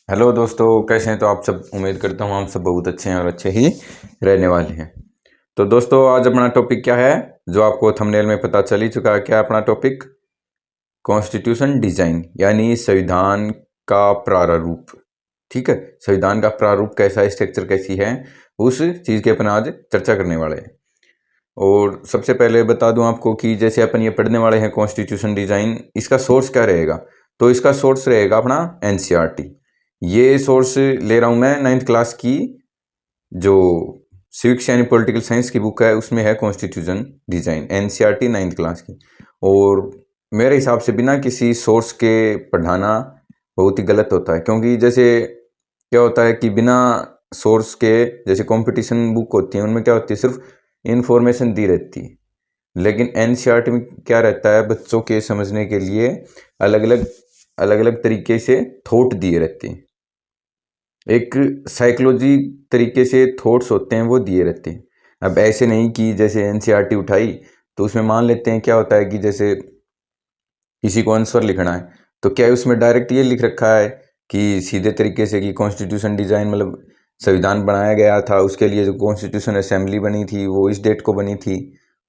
Hello दोस्तों, कैसे हैं? तो आप सब, उम्मीद करता हूँ आप सब बहुत अच्छे हैं और अच्छे ही रहने वाले हैं। तो दोस्तों, आज अपना टॉपिक क्या है? जो आपको थंबनेल में पता चल ही चुका है। क्या है अपना टॉपिक? कॉन्स्टिट्यूशन डिजाइन, यानी संविधान का प्रारूप। ठीक है, संविधान का प्रारूप कैसा है, स्ट्रक्चर कैसी है, उस चीज़ के अपन आज चर्चा करने वाले हैं। और सबसे पहले बता दूं आपको कि जैसे अपन ये पढ़ने वाले हैं कॉन्स्टिट्यूशन डिजाइन, इसका सोर्स क्या रहेगा? तो इसका सोर्स रहेगा अपना एनसीईआरटी। ये सोर्स ले रहा हूं मैं 9th क्लास की, जो सिविक्स यानी पॉलिटिकल साइंस की बुक है, उसमें है constitution design, NCERT 9th class की। और मेरे हिसाब से बिना किसी सोर्स के पढ़ाना बहुत ही गलत होता है, क्योंकि जैसे क्या होता है कि बिना सोर्स के, जैसे कंपटीशन बुक होती है उनमें क्या होती है, सिर्फ इंफॉर्मेशन दी रहती है। लेकिन एनसीईआरटी में क्या रहता है, बच्चों के समझने के लिए अलग अलग तरीके से थॉट दिए रहते हैं। एक साइकोलॉजी तरीके से थॉट्स होते हैं, वो दिए रहते हैं। अब ऐसे नहीं कि जैसे एनसीईआरटी उठाई तो उसमें मान लेते हैं, क्या होता है कि जैसे किसी को आंसर लिखना है, तो क्या है उसमें डायरेक्ट ये लिख रखा है कि सीधे तरीके से कि कॉन्स्टिट्यूशन डिजाइन, मतलब संविधान बनाया गया था, उसके लिए जो कॉन्स्टिट्यूशन असेंबली बनी थी वो इस डेट को बनी थी,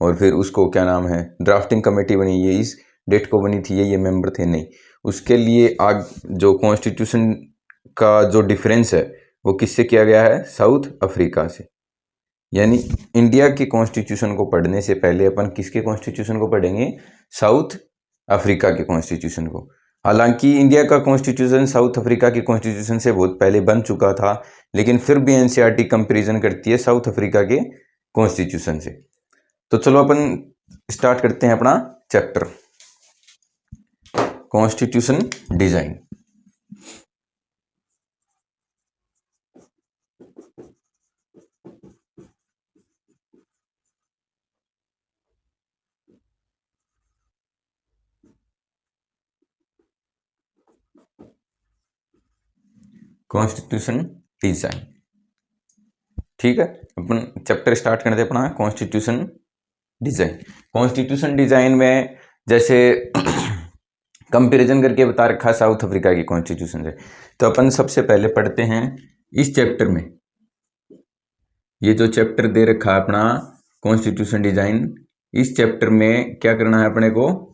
और फिर उसको क्या नाम है, ड्राफ्टिंग कमेटी बनी, ये इस डेट को बनी थी, ये मेंबर थे। नहीं, उसके लिए आग जो कॉन्स्टिट्यूशन का जो डिफरेंस है वो किससे किया गया है? साउथ अफ्रीका से। यानी इंडिया के कॉन्स्टिट्यूशन को पढ़ने से पहले अपन किसके कॉन्स्टिट्यूशन को पढ़ेंगे? साउथ अफ्रीका के कॉन्स्टिट्यूशन को। हालांकि इंडिया का कॉन्स्टिट्यूशन साउथ अफ्रीका के कॉन्स्टिट्यूशन से बहुत पहले बन चुका था, लेकिन फिर भी एनसीईआरटी कंपैरिजन करती है साउथ अफ्रीका के कॉन्स्टिट्यूशन से। तो चलो अपन स्टार्ट करते हैं अपना chapter, constitution design. Constitution design, ठीक है। अपन चैप्टर स्टार्ट करते हैं अपना कॉन्स्टिट्यूशन डिजाइन। कॉन्स्टिट्यूशन डिजाइन में जैसे कंपैरिजन करके बता रखा है साउथ अफ्रीका की कॉन्स्टिट्यूशन से। तो अपन सबसे पहले पढ़ते हैं इस चैप्टर में, ये जो चैप्टर दे रखा है अपना कॉन्स्टिट्यूशन डिजाइन, इस चैप्टर में क्या करना है अपने को?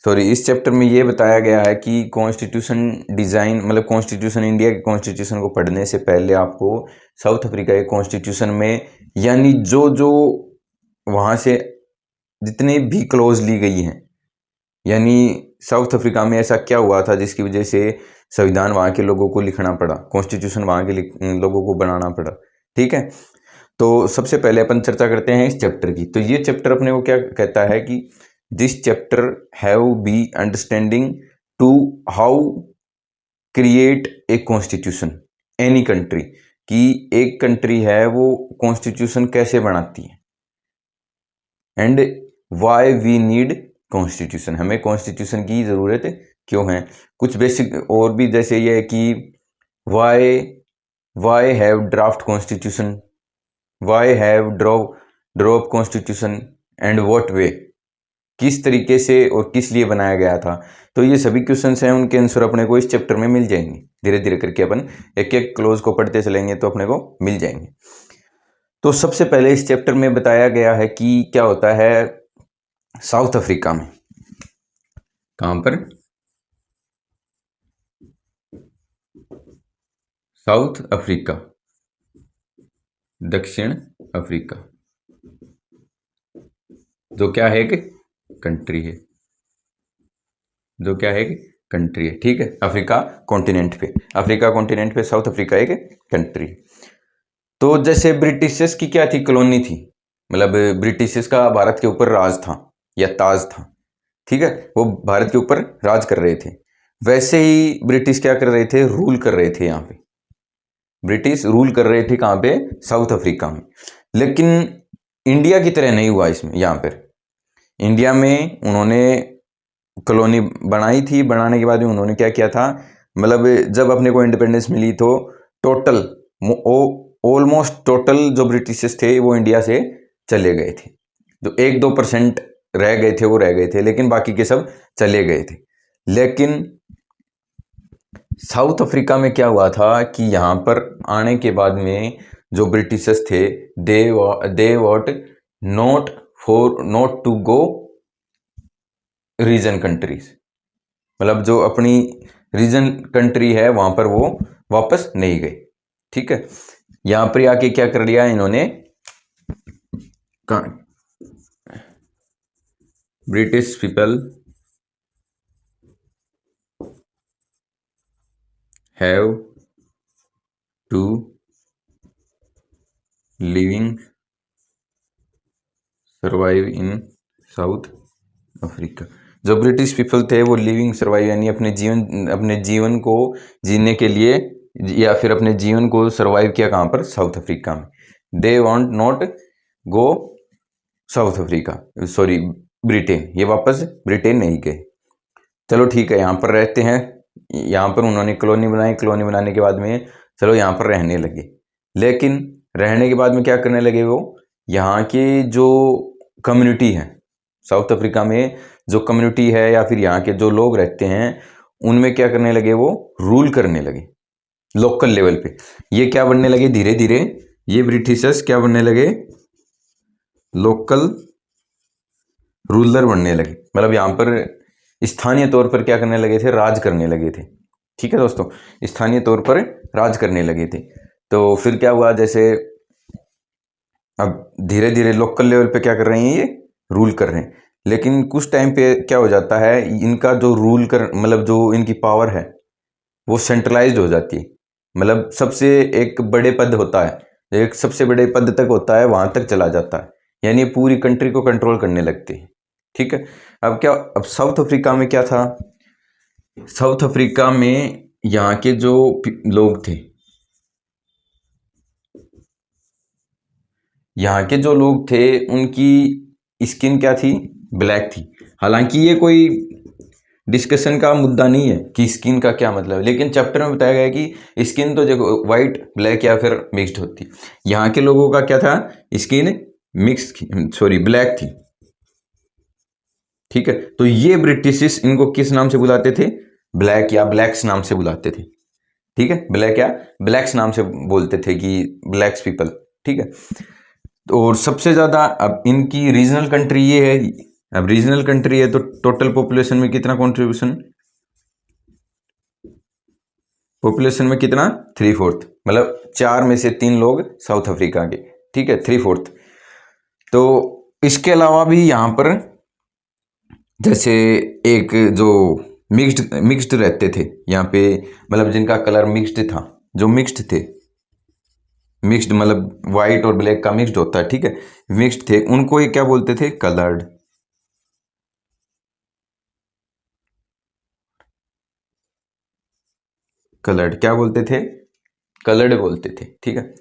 सॉरी, इस चैप्टर में ये बताया गया है कि कॉन्स्टिट्यूशन डिजाइन, मतलब कॉन्स्टिट्यूशन, इंडिया के कॉन्स्टिट्यूशन को पढ़ने से पहले आपको साउथ अफ्रीका के कॉन्स्टिट्यूशन में, यानी जो जो वहां से जितने भी क्लोज ली गई हैं, यानी साउथ अफ्रीका में ऐसा क्या हुआ था जिसकी वजह से संविधान वहां के लोगों को लिखना पड़ा, कॉन्स्टिट्यूशन वहां के लोगों को बनाना पड़ा। ठीक है, तो सबसे पहले अपन चर्चा करते हैं इस चैप्टर की। तो ये चैप्टर अपने को क्या कहता है कि this chapter have be understanding to how create a constitution any country, कि एक कंट्री है वो कॉन्स्टिट्यूशन कैसे बनाती है, and why we need constitution, हमें कॉन्स्टिट्यूशन की ज़रूरत क्यों है। कुछ बेसिक और भी, जैसे ये है कि why why have draft constitution, why have drop constitution, and what way, किस तरीके से और किस लिए बनाया गया था। तो ये सभी क्वेश्चंस हैं, उनके आंसर अपने को इस चैप्टर में मिल जाएंगे। धीरे धीरे करके अपन एक एक क्लोज को पढ़ते चलेंगे तो अपने को मिल जाएंगे। तो सबसे पहले इस चैप्टर में बताया गया है कि क्या होता है साउथ अफ्रीका में। कहां पर? साउथ अफ्रीका, दक्षिण अफ्रीका, जो क्या है कि कंट्री है, जो क्या है कि कंट्री है। ठीक है, अफ्रीका कॉन्टिनेंट पे, अफ्रीका कॉन्टिनेंट पे साउथ अफ्रीका एक कंट्री। तो जैसे ब्रिटिशर्स की क्या थी, कॉलोनी थी, मतलब ब्रिटिशर्स का भारत के ऊपर राज था या ताज था। ठीक है, वो भारत के ऊपर राज कर रहे थे। वैसे ही ब्रिटिश क्या कर रहे थे, रूल कर रहे थे यहाँ पे। ब्रिटिश रूल कर रहे थे कहाँ पे? साउथ अफ्रीका में। लेकिन इंडिया की तरह नहीं हुआ इसमें। यहाँ पर इंडिया में उन्होंने कॉलोनी बनाई थी, बनाने के बाद में उन्होंने क्या किया था, मतलब जब अपने को इंडिपेंडेंस मिली तो टोटल, ऑलमोस्ट टोटल जो ब्रिटिशर्स थे वो इंडिया से चले गए थे। जो 1-2% रह गए थे वो रह गए थे, लेकिन बाकी के सब चले गए थे। लेकिन साउथ अफ्रीका में क्या हुआ था कि यहाँ पर आने के बाद में जो ब्रिटिशर्स थे they what not to go region countries, मतलब जो अपनी रीजन कंट्री है वहां पर वो वापस नहीं गए। ठीक है, यहां पर आके क्या कर लिया इन्होंने, British people have to living survive in South Africa. जो ब्रिटिश पीपल थे वो लिविंग सर्वाइव यानी अपने जीवन को जीने के लिए या फिर अपने जीवन को सर्वाइव किया कहाँ पर, साउथ अफ्रीका में। They want not go south Africa, sorry Britain, ये वापस ब्रिटेन नहीं गए। चलो ठीक है, यहाँ पर रहते हैं, यहाँ पर उन्होंने कॉलोनी बनाई, कॉलोनी बनाने के बाद में चलो यहाँ पर रहने लगे। लेकिन रहने के बाद में क्या करने लगे वो, यहाँ के जो कम्युनिटी है साउथ अफ्रीका में, जो कम्युनिटी है या फिर यहाँ के जो लोग रहते हैं उनमें क्या करने लगे, वो रूल करने लगे लोकल लेवल पे। ये क्या बनने लगे धीरे धीरे, ये ब्रिटिशर्स क्या बनने लगे, लोकल रूलर बनने लगे, मतलब यहाँ पर स्थानीय तौर पर क्या करने लगे थे, राज करने लगे थे। ठीक है दोस्तों, स्थानीय तौर पर राज करने लगे थे। तो फिर क्या हुआ, जैसे अब धीरे धीरे लोकल लेवल पे क्या कर रहे हैं, ये रूल कर रहे हैं। लेकिन कुछ टाइम पे क्या हो जाता है, इनका जो रूल कर मतलब जो इनकी पावर है वो सेंट्रलाइज्ड हो जाती है। मतलब सबसे एक बड़े पद होता है, एक सबसे बड़े पद तक होता है, वहां तक चला जाता है, यानी पूरी कंट्री को कंट्रोल करने लगते हैं। ठीक है, अब क्या, अब साउथ अफ्रीका में क्या था, साउथ अफ्रीका में यहाँ के जो लोग थे, यहाँ के जो लोग थे उनकी स्किन क्या थी, ब्लैक थी। हालांकि ये कोई डिस्कशन का मुद्दा नहीं है कि स्किन का क्या मतलब है, लेकिन चैप्टर में बताया गया है कि स्किन तो देखो वाइट ब्लैक या फिर मिक्स्ड होती। यहाँ के लोगों का क्या था, स्किन मिक्स, सॉरी ब्लैक थी। ठीक है, तो ये ब्रिटिश इनको किस नाम से बुलाते थे, ब्लैक या ब्लैक्स नाम से बुलाते थे। ठीक है, ब्लैक या ब्लैक्स नाम से बोलते थे कि ब्लैक्स पीपल। ठीक है, और सबसे ज़्यादा अब इनकी रीजनल कंट्री ये है, अब रीजनल कंट्री है तो टोटल पॉपुलेशन में कितना कंट्रीब्यूशन, पॉपुलेशन में कितना, 3/4, मतलब 4 में से 3 लोग साउथ अफ्रीका के। ठीक है, 3/4। तो इसके अलावा भी यहाँ पर जैसे एक जो मिक्स्ड रहते थे यहाँ पे, मतलब जिनका कलर मिक्स्ड था, जो मिक्स्ड थे, मिक्स्ड मतलब वाइट और ब्लैक का मिक्स्ड होता है। ठीक है, मिक्स्ड थे, उनको ये क्या बोलते थे, कलर्ड। कलर्ड क्या बोलते थे, कलर्ड बोलते थे। ठीक है,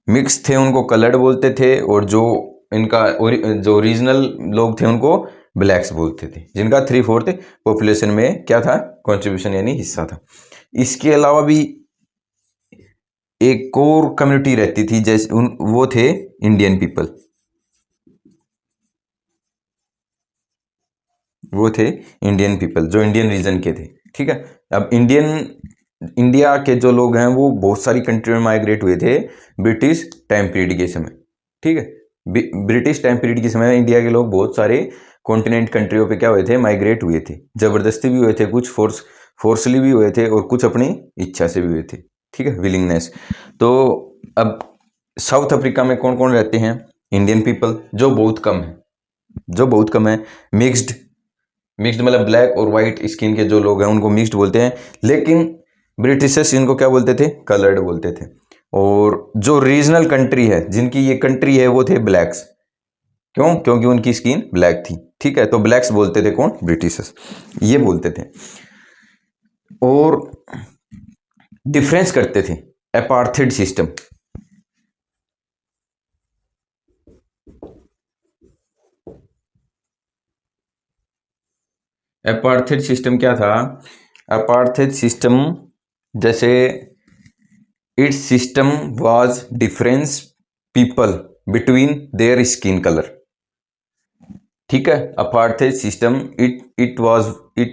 मिक्स थे उनको कलर्ड बोलते थे, और जो इनका जो रीजनल लोग थे उनको ब्लैक्स बोलते थे, जिनका 3/4 पॉपुलेशन में क्या था, कंट्रीब्यूशन यानी हिस्सा था। इसके अलावा भी एक और कम्युनिटी रहती थी, जैसे वो थे इंडियन पीपल, वो थे इंडियन पीपल जो इंडियन रीजन के थे। ठीक है, अब इंडिया के जो लोग हैं वो बहुत सारी कंट्री में माइग्रेट हुए थे ब्रिटिश टाइम पीरियड के समय। ठीक है, ब्रिटिश टाइम पीरियड के समय इंडिया के लोग बहुत सारे कॉन्टिनेंट कंट्रियों पे क्या हुए थे, माइग्रेट हुए थे। जबरदस्ती भी हुए थे, कुछ फोर्सली भी हुए थे, और कुछ अपनी इच्छा से भी हुए थे। ठीक है, विलिंगनेस। तो अब साउथ अफ्रीका में कौन कौन रहते हैं, इंडियन पीपल जो बहुत कम है, जो बहुत कम है, मिक्स्ड मतलब ब्लैक और वाइट स्किन के जो लोग हैं उनको मिक्स्ड बोलते हैं। लेकिन ब्रिटिशर्स इनको क्या बोलते थे, कलर्ड बोलते थे। और जो रीजनल कंट्री है, जिनकी ये कंट्री है, वो थे ब्लैक्स। क्यों, क्योंकि उनकी स्किन ब्लैक थी। ठीक है, तो ब्लैक्स बोलते थे कौन, ब्रिटिशर्स, ये बोलते थे। और डिफरेंस करते थे, अपार्थेड सिस्टम। अपार्थेड सिस्टम क्या था, अपार्थेड सिस्टम जैसे it's system was difference people between their skin colour. ठीक है, apartheid system it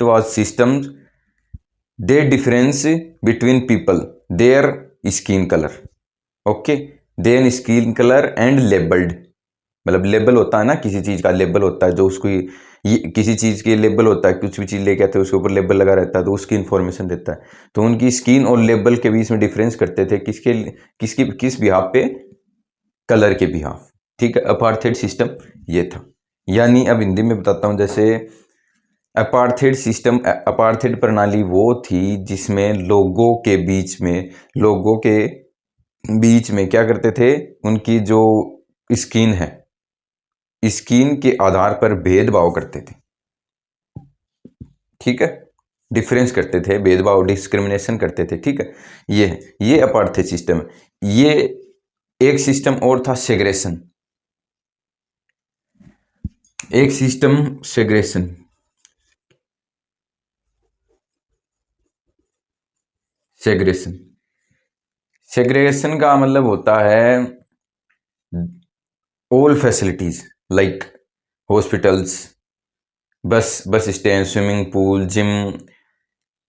was system they difference between people their skin colour, okay, then skin colour and labelled, मतलब label होता है ना, किसी चीज़ का लेबल होता है, जो उसको ये किसी चीज़ के लेबल होता है, कुछ भी चीज़ लेके आते हैं उसके ऊपर लेबल लगा रहता है तो उसकी इन्फॉर्मेशन देता है। तो उनकी स्किन और लेबल के बीच में डिफरेंस करते थे किस बिहाफ पे, कलर के बिहाफ, ठीक है। अपार्थाइड सिस्टम ये था, यानी अब हिंदी में बताता हूँ, जैसे अपार्थाइड सिस्टम, अपार्थाइड प्रणाली वो थी जिसमें लोगों के बीच में क्या करते थे, उनकी जो स्किन है, स्किन के आधार पर भेदभाव करते थे, ठीक है, डिफरेंस करते थे, भेदभाव डिस्क्रिमिनेशन करते थे, ठीक है। ये अपार्थाइड सिस्टम है। ये एक सिस्टम और था सेग्रेशन, एक सिस्टम सेग्रेशन, सेग्रेशन सेग्रेगेशन का मतलब होता है all facilities like hospitals, bus stand, swimming pool, gym,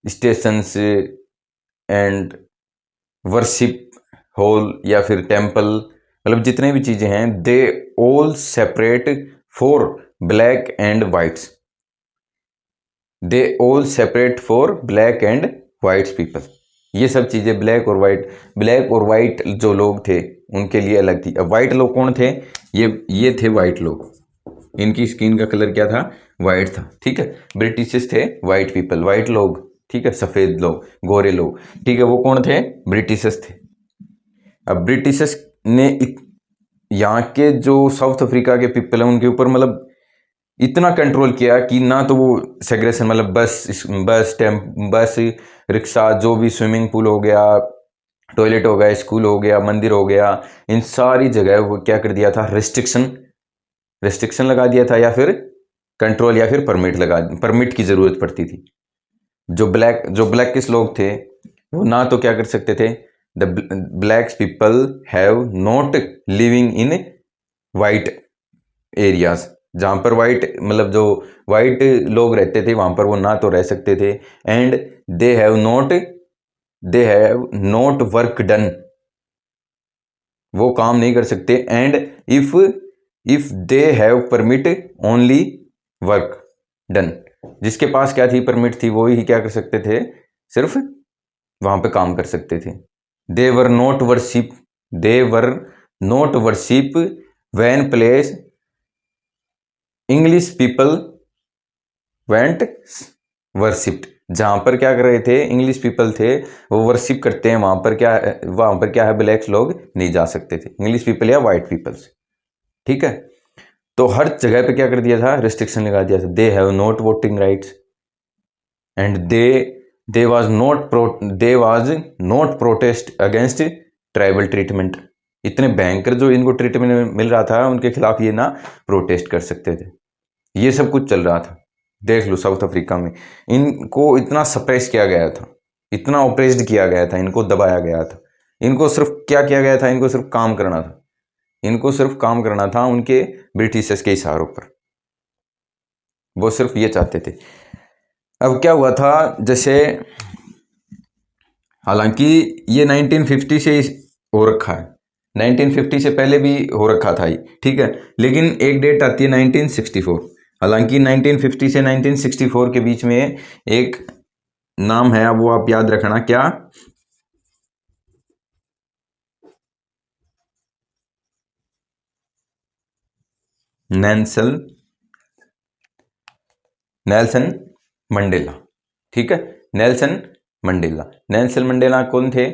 stations and worship hall या फिर टेम्पल, मतलब जितने भी चीज़ें हैं, they all separate for black and whites, they all separate for black and whites people. ये सब चीज़ें ब्लैक और वाइट जो लोग थे उनके लिए अलग थी। अब वाइट लोग कौन थे, ये थे वाइट लोग, इनकी स्किन का कलर क्या था, वाइट था, ठीक है। ब्रिटिशर्स थे वाइट पीपल, वाइट लोग, ठीक है, सफ़ेद लोग, गोरे लोग, ठीक है, वो कौन थे, ब्रिटिशर्स थे। अब ब्रिटिशर्स ने यहाँ के जो साउथ अफ्रीका के पीपल हैं उनके ऊपर मतलब इतना कंट्रोल किया कि ना तो वो सेग्रेशन, मतलब बस रिक्शा, जो भी स्विमिंग पूल हो गया, टॉयलेट हो गया, स्कूल हो गया, मंदिर हो गया, इन सारी जगह वो क्या कर दिया था, रेस्ट्रिक्शन लगा दिया था, या फिर कंट्रोल, या फिर परमिट की ज़रूरत पड़ती थी। जो ब्लैकिश लोग थे वो ना तो क्या कर सकते थे, the black people have not living in white areas, जहाँ पर वाइट, मतलब जो वाइट लोग रहते थे वहाँ पर वो ना तो रह सकते थे, and they have not work done, वो काम नहीं कर सकते, and if they have permit only work done, जिसके पास क्या थी, परमिट थी, वो ही क्या कर सकते थे, सिर्फ वहाँ पे काम कर सकते थे। They were not worship when place English people went worshipped, जहाँ पर क्या कर रहे थे, इंग्लिश पीपल थे वो वर्शिप करते हैं, वहाँ पर क्या है, ब्लैक्स लोग नहीं जा सकते थे, इंग्लिश पीपल या वाइट पीपल्स, ठीक है। तो हर जगह पे क्या कर दिया था, रिस्ट्रिक्शन लगा दिया था। They have not voting rights and they was not protest against tribal treatment, इतने भयंकर जो इनको ट्रीटमेंट मिल रहा था उनके खिलाफ ये ना प्रोटेस्ट कर सकते थे। ये सब कुछ चल रहा था, देख लो साउथ अफ्रीका में इनको इतना सप्रेस किया गया था, इतना ऑप्रेस्ड किया गया था, इनको दबाया गया था, इनको सिर्फ क्या किया गया था, इनको सिर्फ काम करना था, इनको सिर्फ काम करना था उनके ब्रिटिशर्स के इशारों पर, वो सिर्फ ये चाहते थे। अब क्या हुआ था, जैसे हालांकि ये 1950 से हो रखा है, 1950 से पहले भी हो रखा था ये, ठीक है, लेकिन एक डेट आती है 1964। हालांकि 1950 से 1964 के बीच में एक नाम है, वो आप याद रखना, क्या, नेल्सन मंडेला, ठीक है, नेल्सन मंडेला कौन थे,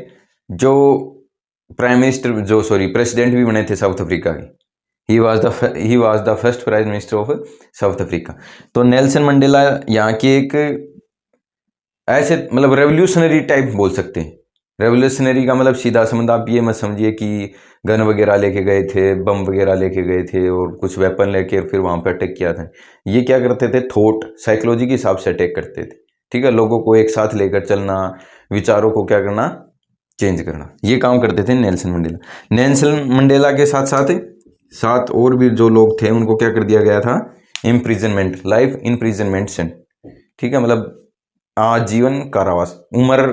जो प्रेसिडेंट भी बने थे साउथ अफ्रीका के, he was the first prime minister of south Africa. तो नेल्सन मंडेला यहाँ के एक ऐसे मतलब रेवोल्यूशनरी टाइप बोल सकते हैं। रेवोल्यूशनरी का मतलब सीधा समझ आप ये मत समझिए कि गन वगैरह लेके गए थे, बम वगैरह लेके गए थे और कुछ वेपन लेके फिर वहाँ पे अटैक किया था। ये क्या करते थे, थॉट साइकोलॉजी के हिसाब से अटैक करते थे, ठीक है, लोगों को एक साथ लेकर चलना, विचारों को क्या करना, चेंज करना, ये काम करते थे नेल्सन मंडेला। नेल्सन मंडेला के साथ और भी जो लोग थे उनको क्या कर दिया गया था, इम्प्रिजनमेंट, लाइफ इम्प्रिजनमेंट से, ठीक है, मतलब आजीवन कारावास, उम्र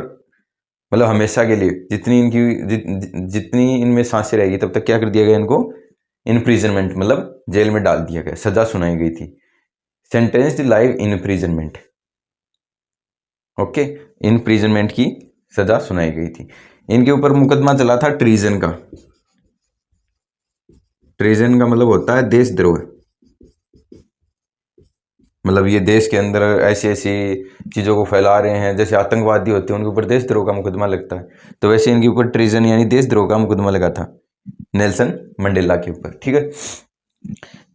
मतलब हमेशा के लिए, जितनी जितनी इनमें सांसें रहेगी तब तक क्या कर दिया गया इनको, इनप्रिजनमेंट मतलब जेल में डाल दिया गया, सजा सुनाई गई थी, सेंटेंस्ड लाइफ इनप्रिजनमेंट। ओके, इनप्रिजनमेंट की सजा सुनाई गई थी। इनके ऊपर मुकदमा चला था ट्रीजन का। ट्रीजन का मतलब होता है देशद्रोह, मतलब ये देश के अंदर ऐसी ऐसी चीज़ों को फैला रहे हैं, जैसे आतंकवादी होते हैं उनके ऊपर देशद्रोह का मुकदमा लगता है, तो वैसे इनके ऊपर ट्रीजन यानी देशद्रोह का मुकदमा लगा था नेल्सन मंडेला के ऊपर। ठीक है,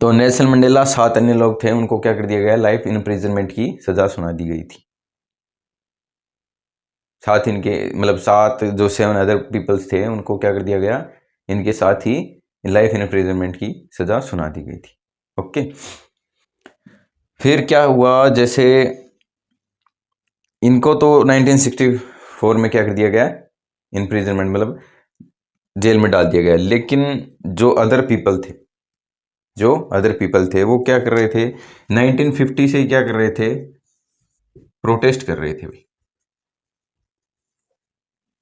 तो नेल्सन मंडेला 7 अन्य लोग थे, उनको क्या कर दिया गया, लाइफ इम्प्रिजनमेंट की सजा सुना दी गई थी। 7 इनके मतलब 7 जो 7 अदर पीपल्स थे उनको क्या कर दिया गया, इनके साथ ही लाइफ इम्प्रिजनमेंट की सजा सुना दी गई थी। ओके, फिर क्या हुआ, जैसे इनको तो 1964 में क्या कर दिया गया, इम्प्रिजनमेंट मतलब जेल में डाल दिया गया, लेकिन जो अदर पीपल थे वो क्या कर रहे थे, 1950 से क्या कर रहे थे, प्रोटेस्ट कर रहे थे भाई।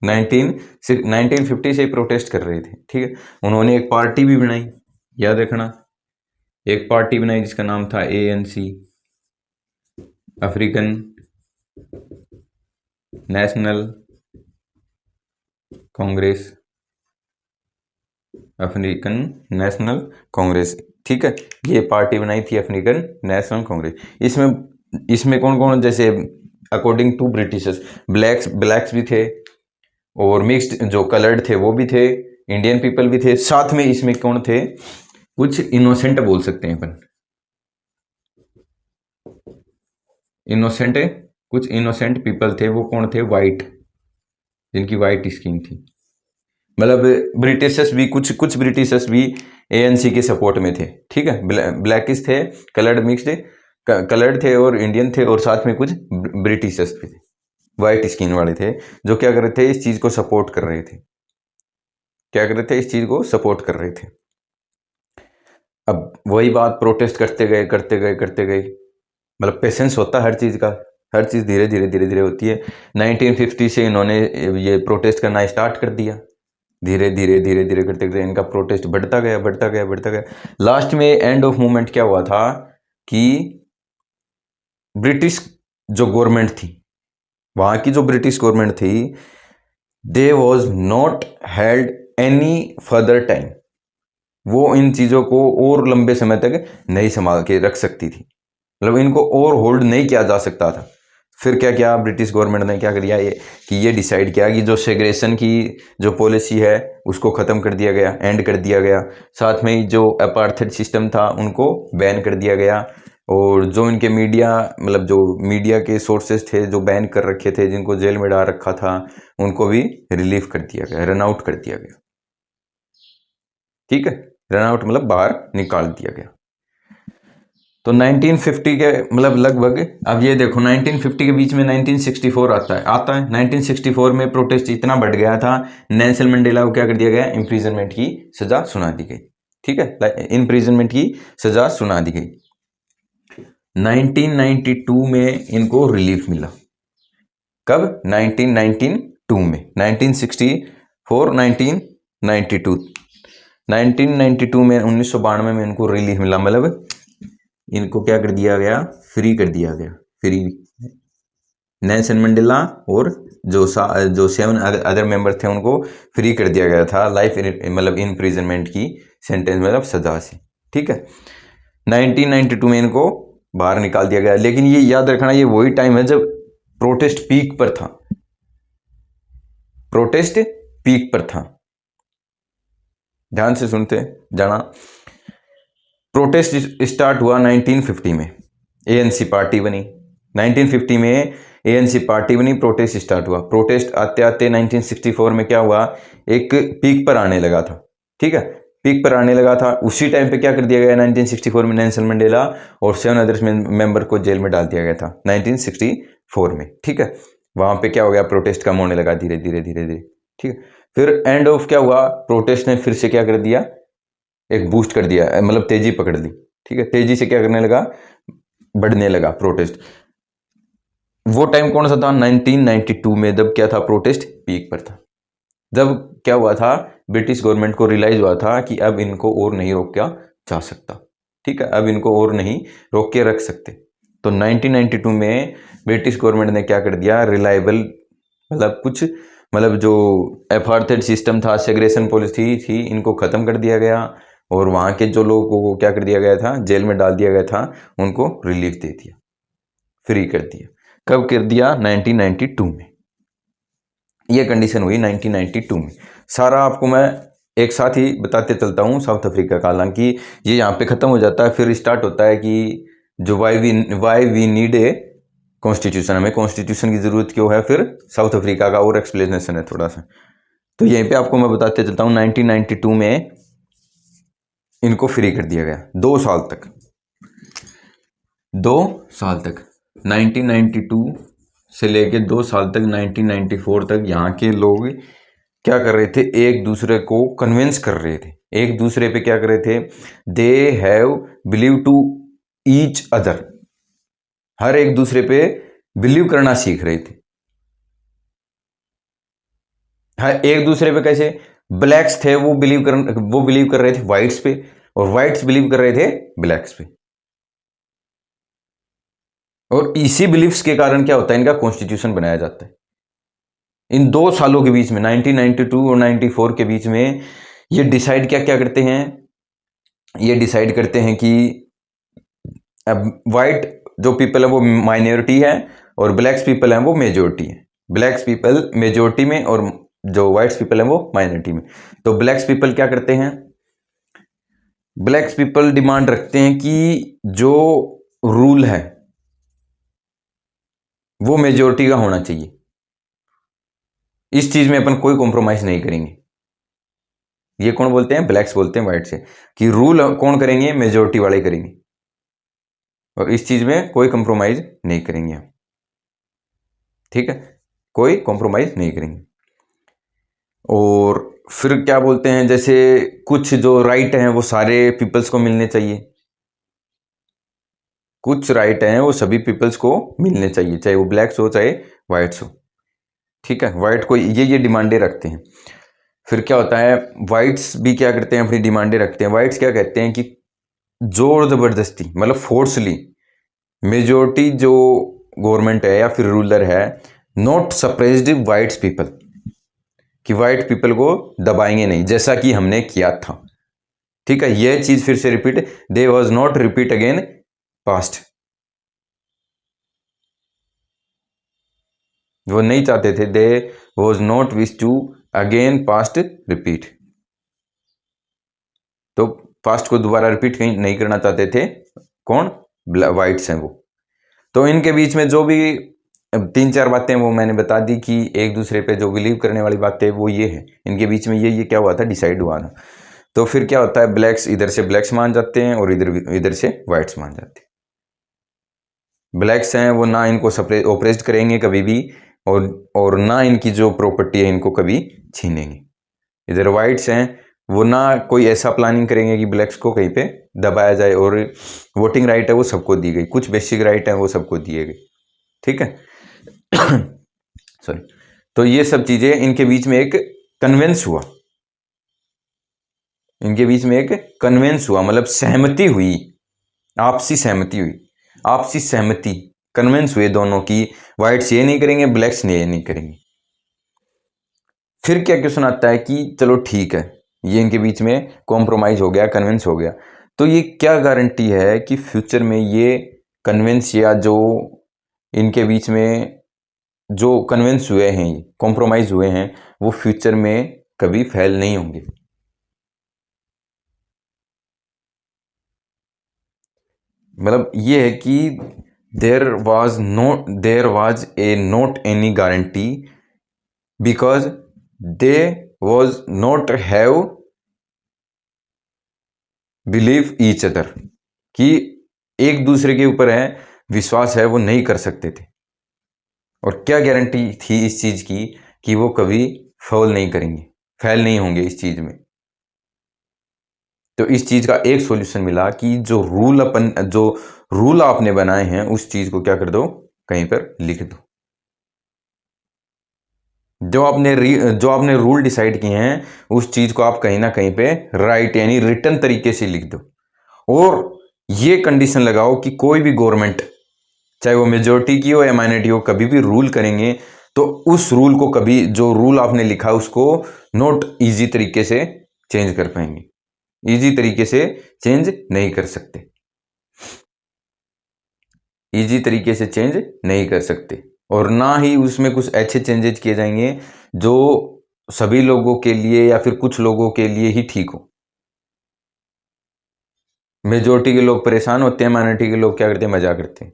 1950 से प्रोटेस्ट कर रहे थे। ठीक है, उन्होंने एक पार्टी भी बनाई, याद रखना, एक पार्टी बनाई जिसका नाम था ANC, African national Congress, African national Congress. ठीक है, ये पार्टी बनाई थी अफ्रीकन नेशनल कांग्रेस। इसमें कौन कौन, जैसे अकॉर्डिंग टू ब्रिटिशर्स ब्लैक्स भी थे, और मिक्स्ड जो कलर्ड थे वो भी थे, इंडियन पीपल भी थे, साथ में इसमें कौन थे, कुछ इनोसेंट बोल सकते हैं अपन, इनोसेंट, कुछ इनोसेंट पीपल थे, वो कौन थे, वाइट, जिनकी वाइट स्किन थी, मतलब ब्रिटिशर्स भी, कुछ कुछ ब्रिटिशर्स भी ANC के सपोर्ट में थे। ठीक है, ब्लैकिश थे, कलर्ड मिक्स्ड, कलर्ड थे और इंडियन थे, और साथ में कुछ ब्रिटिशर्स भी थे, वाइट स्किन वाले थे, जो क्या कर रहे थे, इस चीज को सपोर्ट कर रहे थे, क्या कर रहे थे, इस चीज को सपोर्ट कर रहे थे। अब वही बात, प्रोटेस्ट करते गए करते गए करते गए, मतलब पेशेंस होता है हर चीज़ का, हर चीज़ धीरे धीरे धीरे धीरे होती है। 1950 से इन्होंने ये प्रोटेस्ट करना स्टार्ट कर दिया, धीरे धीरे धीरे धीरे करते करते इनका प्रोटेस्ट बढ़ता गया बढ़ता गया बढ़ता गया। लास्ट में एंड ऑफ मूवमेंट क्या हुआ था कि ब्रिटिश जो गवर्नमेंट थी, वहाँ की जो ब्रिटिश गवर्नमेंट थी, they was not held any further time, वो इन चीज़ों को और लंबे समय तक नहीं संभाल के रख सकती थी, मतलब इनको और होल्ड नहीं किया जा सकता था। फिर क्या किया ब्रिटिश गवर्नमेंट ने, क्या किया ये डिसाइड किया कि जो सेग्रेशन की जो पॉलिसी है उसको ख़त्म कर दिया गया, एंड कर दिया गया, साथ में ही जो अपार्थाइड सिस्टम था उनको बैन कर दिया गया, और जो इनके मीडिया मतलब जो मीडिया के सोर्सेज थे जो बैन कर रखे थे, जिनको जेल में डाल रखा था, उनको भी रिलीफ कर दिया गया, रन आउट कर दिया गया। ठीक है, रन आउट मतलब बाहर निकाल दिया गया। तो 1950 के मतलब लगभग, अब ये देखो 1950 के बीच में 1964 आता है 1964 में प्रोटेस्ट इतना बढ़ गया था, नेल्सन मंडेला को क्या कर दिया गया, इम्प्रिजनमेंट की सजा सुना दी गई। ठीक है, इम्प्रिजनमेंट की सजा सुना दी गई। 1992 में इनको रिलीफ मिला, कब, 1992 में, 1964 1992, 1992 में 1992 में इनको रिलीफ मिला, मतलब इनको क्या कर दिया गया, फ्री कर दिया गया, फ्री। नेल्सन मंडेला और जो 7 अदर मेंबर थे उनको फ्री कर दिया गया था, लाइफ मतलब इम्प्रिजनमेंट की सेंटेंस मतलब सजा से। ठीक है, 1992 में इनको बाहर निकाल दिया गया, लेकिन ये याद रखना ये वही टाइम है जब प्रोटेस्ट पीक पर था, प्रोटेस्ट पीक पर था, ध्यान से सुनते जाना। प्रोटेस्ट स्टार्ट हुआ 1950 में, ANC पार्टी बनी 1950 में, ANC पार्टी बनी, प्रोटेस्ट स्टार्ट हुआ, प्रोटेस्ट आते आते 1964 में क्या हुआ, एक पीक पर आने लगा था। ठीक है, पीक पर आने लगा था, उसी टाइम पे क्या कर दिया गया 1964 में, नेल्सन मंडेला और 7 अदर्स मेंबर को जेल में डाल दिया गया था 1964 में। ठीक है, वहां पे क्या हो गया, प्रोटेस्ट कम होने लगा धीरे धीरे धीरे धीरे। ठीक है, फिर एंड ऑफ क्या हुआ, प्रोटेस्ट ने फिर से क्या कर दिया, एक बूस्ट कर दिया, मतलब तेजी पकड़ ली। ठीक है, तेजी से क्या करने लगा, बढ़ने लगा प्रोटेस्ट। वो टाइम कौन सा था? 1992 में, जब क्या था, प्रोटेस्ट पीक पर था। जब क्या हुआ था, ब्रिटिश गवर्नमेंट को रियलाइज हुआ था कि अब इनको और नहीं रोका जा सकता, ठीक है, अब इनको और नहीं रोक के रख सकते। तो 1992 में ब्रिटिश गवर्नमेंट ने क्या कर दिया, रिलायबल मतलब कुछ मतलब जो अपार्थाइड सिस्टम था, सेग्रेशन पॉलिसी थी, इनको ख़त्म कर दिया गया और वहाँ के जो लोगों को क्या कर दिया गया था, जेल में डाल दिया गया था, उनको रिलीफ दे दिया, फ्री कर दिया। कब कर दिया? 1992 में। ये कंडीशन हुई 1992 में। सारा आपको मैं एक साथ ही बताते चलता हूँ साउथ अफ्रीका का, हालांकि ये यहाँ पे ख़त्म हो जाता है, फिर स्टार्ट होता है कि जो why we need a constitution, हमें कॉन्स्टिट्यूशन की ज़रूरत क्यों है, फिर साउथ अफ्रीका का और एक्सप्लेनेशन है थोड़ा सा। तो यहीं पे आपको मैं बताते चलता हूँ 1992 में इनको फ्री कर दिया गया 2 साल तक, 2 साल तक 1992 से लेके 2 साल तक 1994 तक यहाँ के लोग क्या कर रहे थे, एक दूसरे को कन्विंस कर रहे थे, एक दूसरे पे क्या कर रहे थे, they have believe to each other, हर एक दूसरे पे बिलीव करना सीख रहे थे। हर एक दूसरे पे कैसे, ब्लैक्स थे वो बिलीव कर रहे थे व्हाइट्स पे, और व्हाइट्स बिलीव कर रहे थे ब्लैक्स पे, और इसी बिलीफ्स के कारण क्या होता है, इनका कॉन्स्टिट्यूशन बनाया जाता है। इन 2 सालों के बीच में 1992 और 94 के बीच में ये डिसाइड क्या क्या करते हैं, ये डिसाइड करते हैं कि अब वाइट जो पीपल है वो माइनॉरिटी है और ब्लैक्स पीपल हैं वो मेजोरिटी है, ब्लैक्स पीपल मेजोरिटी में और जो वाइट्स पीपल हैं वो माइनॉरिटी में। तो ब्लैक्स पीपल क्या करते हैं, ब्लैक्स पीपल डिमांड रखते हैं कि जो रूल है वो मेजोरिटी का होना चाहिए, इस चीज में अपन कोई कॉम्प्रोमाइज नहीं करेंगे। ये कौन बोलते हैं? ब्लैक्स बोलते हैं व्हाइट से, कि रूल कौन करेंगे, मेजोरिटी वाले करेंगे, और इस चीज में कोई कॉम्प्रोमाइज नहीं करेंगे हम, ठीक है, कोई कॉम्प्रोमाइज नहीं करेंगे। और फिर क्या बोलते हैं, जैसे कुछ जो राइट हैं वो सारे पीपल्स को मिलने चाहिए, कुछ राइट हैं वो सभी पीपल्स को मिलने चाहिए, चाहे वो ब्लैक्स हो चाहे वाइट्स हो, ठीक है, वाइट को ये डिमांडें रखते हैं। फिर क्या होता है, वाइट्स भी क्या करते हैं, अपनी डिमांडें रखते हैं। वाइट्स क्या कहते हैं कि जोर जबरदस्ती मतलब फोर्सली मेजोरिटी जो गवर्नमेंट है या फिर रूलर है, नॉट सप्रेस्ड वाइट्स पीपल, कि वाइट पीपल को दबाएंगे नहीं, जैसा कि हमने किया था, ठीक है। यह चीज फिर से repeat, they was not repeat again past, वो नहीं चाहते थे, they was not wish to again past repeat, तो पास्ट को दोबारा रिपीट कहीं नहीं करना चाहते थे, कौन? वाइट्स हैं वो। तो इनके बीच में जो भी 3-4 बातें वो मैंने बता दी कि एक दूसरे पे जो बिलीव करने वाली बातें वो ये है, इनके बीच में ये क्या हुआ था, डिसाइड हुआ था। तो फिर क्या होता है, ब्लैक्स इधर से ब्लैक्स मान जाते हैं और इधर से वाइट्स मान जाते हैं। ब्लैक्स हैं वो ना इनको ओप्रेस्ड करेंगे कभी भी, और ना इनकी जो प्रॉपर्टी है इनको कभी छीनेंगे। इधर वाइट्स हैं वो ना कोई ऐसा प्लानिंग करेंगे कि ब्लैक्स को कहीं पे दबाया जाए, और वोटिंग राइट है वो सबको दी गई, कुछ बेसिक राइट है वो सबको दिए गए, ठीक है। सॉरी। तो ये सब चीजें इनके बीच में एक कन्वेंस हुआ, इनके बीच में एक कन्वेंस हुआ मतलब सहमति हुई, आपसी सहमति हुई, आपसी सहमति, कन्वेंस हुए दोनों की, व्हाइट्स ये नहीं करेंगे, ब्लैक्स ने ये नहीं करेंगे। फिर क्या क्वेश्चन आता है कि चलो ठीक है, ये इनके बीच में कॉम्प्रोमाइज हो गया, कन्विंस हो गया, तो ये क्या गारंटी है कि फ्यूचर में ये कन्विंस या जो इनके बीच में जो कन्विंस हुए हैं, कॉम्प्रोमाइज हुए हैं, वो फ्यूचर में कभी फेल नहीं होंगे। मतलब ये है कि there was a not any guarantee because they was not have believe each other, कि एक दूसरे के ऊपर है विश्वास है वो नहीं कर सकते थे, और क्या गारंटी थी इस चीज की कि वो कभी फेल नहीं करेंगे, फेल नहीं होंगे इस चीज में। तो इस चीज का एक सॉल्यूशन मिला कि जो रूल आपने बनाए हैं उस चीज को क्या कर दो, कहीं पर लिख दो। जो आपने रूल डिसाइड किए हैं उस चीज को आप कहीं ना कहीं पे राइट यानी रिटन तरीके से लिख दो। और ये कंडीशन लगाओ कि कोई भी गवर्नमेंट, चाहे वो मेजोरिटी की हो या माइनॉरिटी हो, कभी भी रूल करेंगे तो उस रूल को, कभी जो रूल आपने लिखा उसको नॉट इजी तरीके से चेंज कर पाएंगे, इजी तरीके से चेंज नहीं कर सकते, इजी तरीके से चेंज नहीं कर सकते। और ना ही उसमें कुछ ऐसे चेंजेस किए जाएंगे जो सभी लोगों के लिए या फिर कुछ लोगों के लिए ही ठीक हो। मेजोरिटी के लोग परेशान होते हैं, माइनॉरिटी के लोग क्या करते हैं, मजा करते हैं।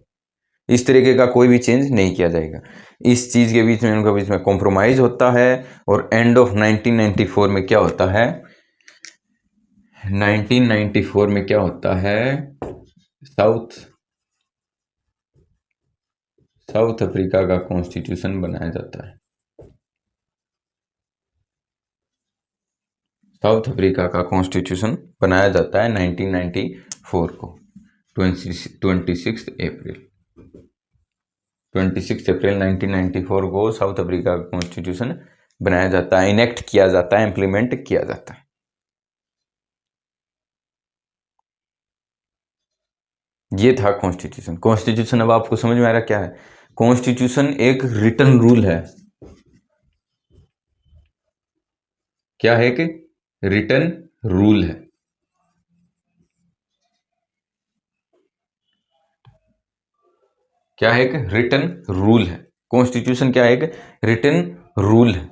इस तरीके का कोई भी चेंज नहीं किया जाएगा। इस चीज के बीच में, उनके बीच में कॉम्प्रोमाइज होता है। और एंड ऑफ 1994 में क्या होता है, 1994 में क्या होता है, साउथ अफ्रीका का कॉन्स्टिट्यूशन बनाया जाता है। साउथ अफ्रीका का कॉन्स्टिट्यूशन बनाया जाता है 1994 को, 26 अप्रैल 1994 को साउथ अफ्रीका का कॉन्स्टिट्यूशन बनाया जाता है, इनेक्ट किया जाता है, इंप्लीमेंट किया जाता है। ये था कॉन्स्टिट्यूशन। कॉन्स्टिट्यूशन अब आपको समझ में आ रहा क्या है? कॉन्स्टिट्यूशन एक रिटन रूल है। क्या है कि रिटन रूल है। क्या है कि रिटन रूल है। कॉन्स्टिट्यूशन क्या है कि रिटन रूल है।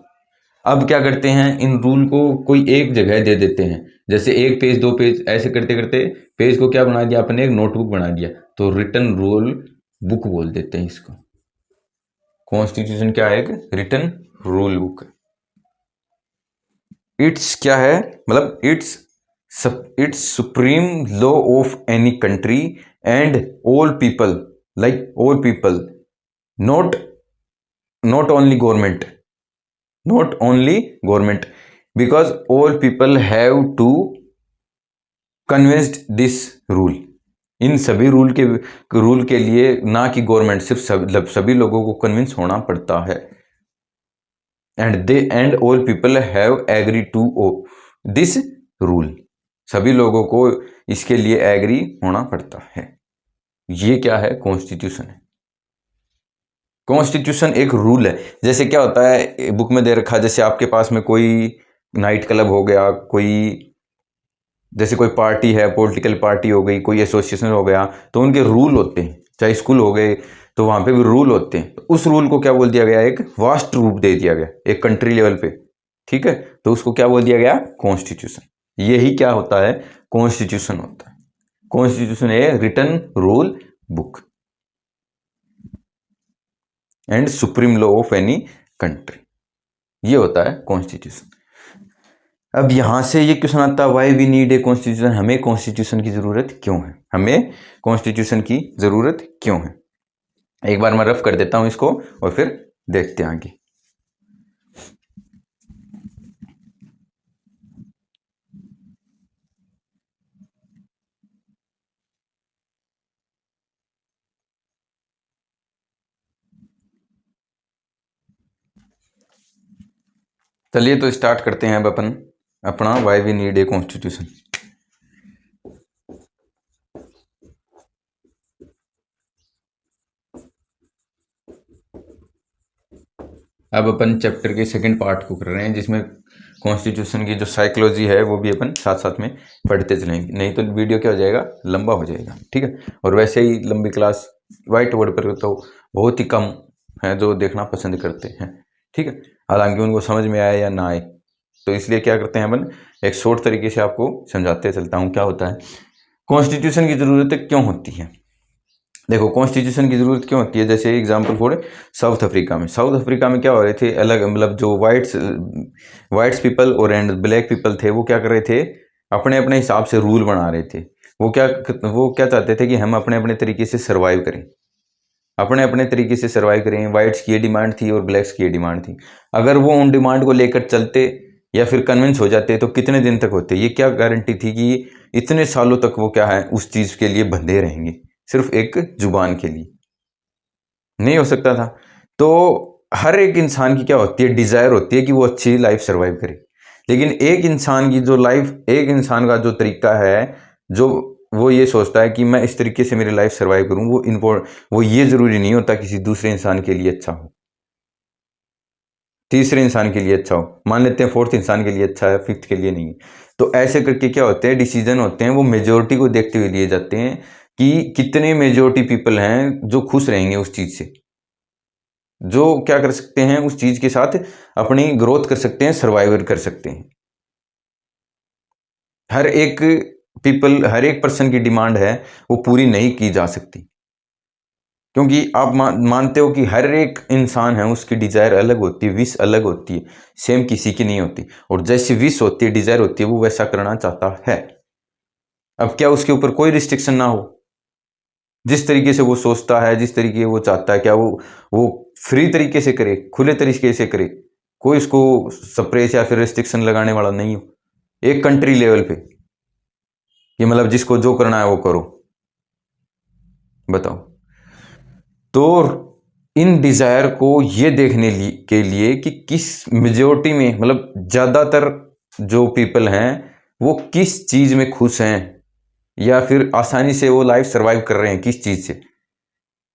अब क्या करते हैं, इन रूल को कोई एक जगह दे देते हैं, जैसे एक पेज, दो पेज, ऐसे करते करते पेज को क्या बना दिया अपने, एक नोटबुक बना दिया, तो रिटन रूल बुक बोल देते हैं इसको। कॉन्स्टिट्यूशन क्या है, एक रिटन रूल बुक। इट्स क्या है, मतलब it's supreme law of any country and all people, like all people, not not only government, not only government, because all people have to convinced this rule। इन सभी rule के लिए ना कि government, सिर्फ सभी लोगों को कन्विंस होना पड़ता है। And all people have agree to this rule. सभी लोगों को इसके लिए एग्री होना पड़ता है। ये क्या है, कॉन्स्टिट्यूशन है। कॉन्स्टिट्यूशन एक रूल है। जैसे क्या होता है, बुक में दे रखा है, जैसे आपके पास में कोई नाइट क्लब हो गया, कोई जैसे कोई पार्टी है, पॉलिटिकल पार्टी हो गई, कोई एसोसिएशन हो गया, तो उनके रूल होते हैं। चाहे स्कूल हो गए तो वहाँ पे भी रूल होते हैं। तो उस रूल को क्या बोल दिया गया, एक वास्ट रूप दे दिया गया एक कंट्री लेवल पे, ठीक है। तो उसको क्या बोल दिया गया, कॉन्स्टिट्यूशन। यही क्या होता है, कॉन्स्टिट्यूशन होता है। Constitution a written rule book and supreme law of any country, ये होता है कॉन्स्टिट्यूशन। अब यहां से ये क्वेश्चन आता है, why we need a constitution, हमें कॉन्स्टिट्यूशन की जरूरत क्यों है, हमें कॉन्स्टिट्यूशन की जरूरत क्यों है। एक बार मैं रफ कर देता हूं इसको और फिर देखते हैं आगे। चलिए तो स्टार्ट करते हैं अब अपन अपना why we need a constitution. अब अपन चैप्टर के सेकंड पार्ट को कर रहे हैं, जिसमें कॉन्स्टिट्यूशन की जो साइकोलॉजी है वो भी अपन साथ साथ में पढ़ते चलेंगे, नहीं तो वीडियो क्या हो जाएगा, लंबा हो जाएगा, ठीक है। और वैसे ही लंबी क्लास व्हाइट बोर्ड पर तो बहुत ही कम है जो देखना पसंद करते हैं, ठीक है। हालांकि उनको समझ में आए या ना आए, तो इसलिए क्या करते हैं अपन, एक शॉर्ट तरीके से आपको समझाते चलता हूँ क्या होता है, कॉन्स्टिट्यूशन की जरूरत क्यों होती है। देखो कॉन्स्टिट्यूशन की जरूरत क्यों होती है, जैसे एग्जांपल फॉर साउथ अफ्रीका में, साउथ अफ्रीका में क्या हो रहे थे, अलग मतलब जो वाइट्स पीपल और एंड ब्लैक पीपल थे, वो क्या कर रहे थे, अपने अपने हिसाब से रूल बना रहे थे। वो क्या चाहते थे कि हम अपने अपने तरीके से सर्वाइव करें, अपने अपने तरीके से सर्वाइव करें। वाइट्स की ये डिमांड थी और ब्लैक्स की ये डिमांड थी। अगर वो उन डिमांड को लेकर चलते या फिर कन्विंस हो जाते तो कितने दिन तक होते, ये क्या गारंटी थी कि इतने सालों तक वो क्या है उस चीज़ के लिए बंधे रहेंगे, सिर्फ एक जुबान के लिए। नहीं हो सकता था। तो हर एक इंसान की क्या होती है, डिजायर होती है कि वो अच्छी लाइफ सर्वाइव करे। लेकिन एक इंसान की जो लाइफ, एक इंसान का जो तरीका है, जो वो ये सोचता है कि मैं इस तरीके से मेरी लाइफ सर्वाइव करूं, वो ये जरूरी नहीं होता किसी दूसरे इंसान के लिए अच्छा हो, तीसरे इंसान के लिए अच्छा हो, मान लेते हैं फोर्थ इंसान के लिए अच्छा है, फिफ्थ के लिए नहीं। तो ऐसे करके क्या होते हैं, डिसीजन होते हैं वो मेजोरिटी को देखते हुए लिए जाते हैं कि कितने मेजोरिटी पीपल हैं जो खुश रहेंगे उस चीज से, जो क्या कर सकते हैं उस चीज के साथ अपनी ग्रोथ कर सकते हैं, सर्वाइवर कर सकते हैं। हर एक पीपल, हर एक पर्सन की डिमांड है वो पूरी नहीं की जा सकती, क्योंकि आप मानते हो कि हर एक इंसान है उसकी डिजायर अलग होती है, विश अलग होती है, सेम किसी की नहीं होती। और जैसी विश होती है, डिजायर होती है, वो वैसा करना चाहता है। अब क्या उसके ऊपर कोई रिस्ट्रिक्शन ना हो, जिस तरीके से वो सोचता है, जिस तरीके वो चाहता है, क्या वो फ्री तरीके से करे, खुले तरीके से करे, कोई उसको सप्रेस या फिर रिस्ट्रिक्शन लगाने वाला नहीं हो, एक कंट्री लेवल पे कि मतलब जिसको जो करना है वो करो। बताओ। तो इन डिजायर को ये देखने के लिए कि किस मेजोरिटी में, मतलब ज्यादातर जो पीपल हैं वो किस चीज में खुश हैं, या फिर आसानी से वो लाइफ सरवाइव कर रहे हैं किस चीज से।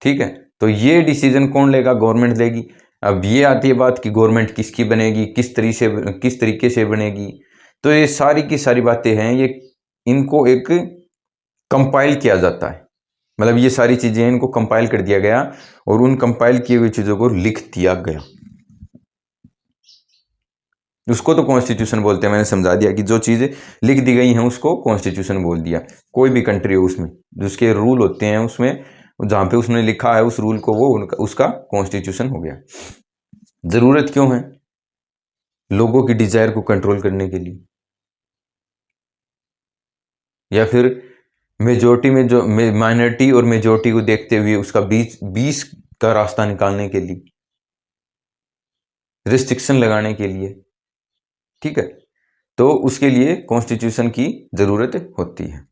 ठीक है, तो ये डिसीजन कौन लेगा, गवर्नमेंट लेगी। अब ये आती है बात कि गवर्नमेंट किसकी बनेगी, किस तरीके से बनेगी। तो ये सारी की सारी बातें हैं, ये इनको एक कंपाइल किया जाता है, मतलब ये सारी चीजें इनको कंपाइल कर दिया गया और उन कंपाइल किए हुई चीजों को लिख दिया गया। उसको तो कॉन्स्टिट्यूशन बोलते हैं, मैंने समझा दिया कि जो चीजें लिख दी गई हैं उसको कॉन्स्टिट्यूशन बोल दिया। कोई भी कंट्री हो उसमें जिसके रूल होते हैं, उसमें जहां पे उसने लिखा है उस रूल को, वो उसका कॉन्स्टिट्यूशन हो गया। जरूरत क्यों है, लोगों की डिजायर को कंट्रोल करने के लिए, या फिर मेजोरिटी में जो माइनॉरिटी और मेजोरिटी को देखते हुए उसका बीच बीच का रास्ता निकालने के लिए, रिस्ट्रिक्शन लगाने के लिए। ठीक है, तो उसके लिए कॉन्स्टिट्यूशन की जरूरत होती है।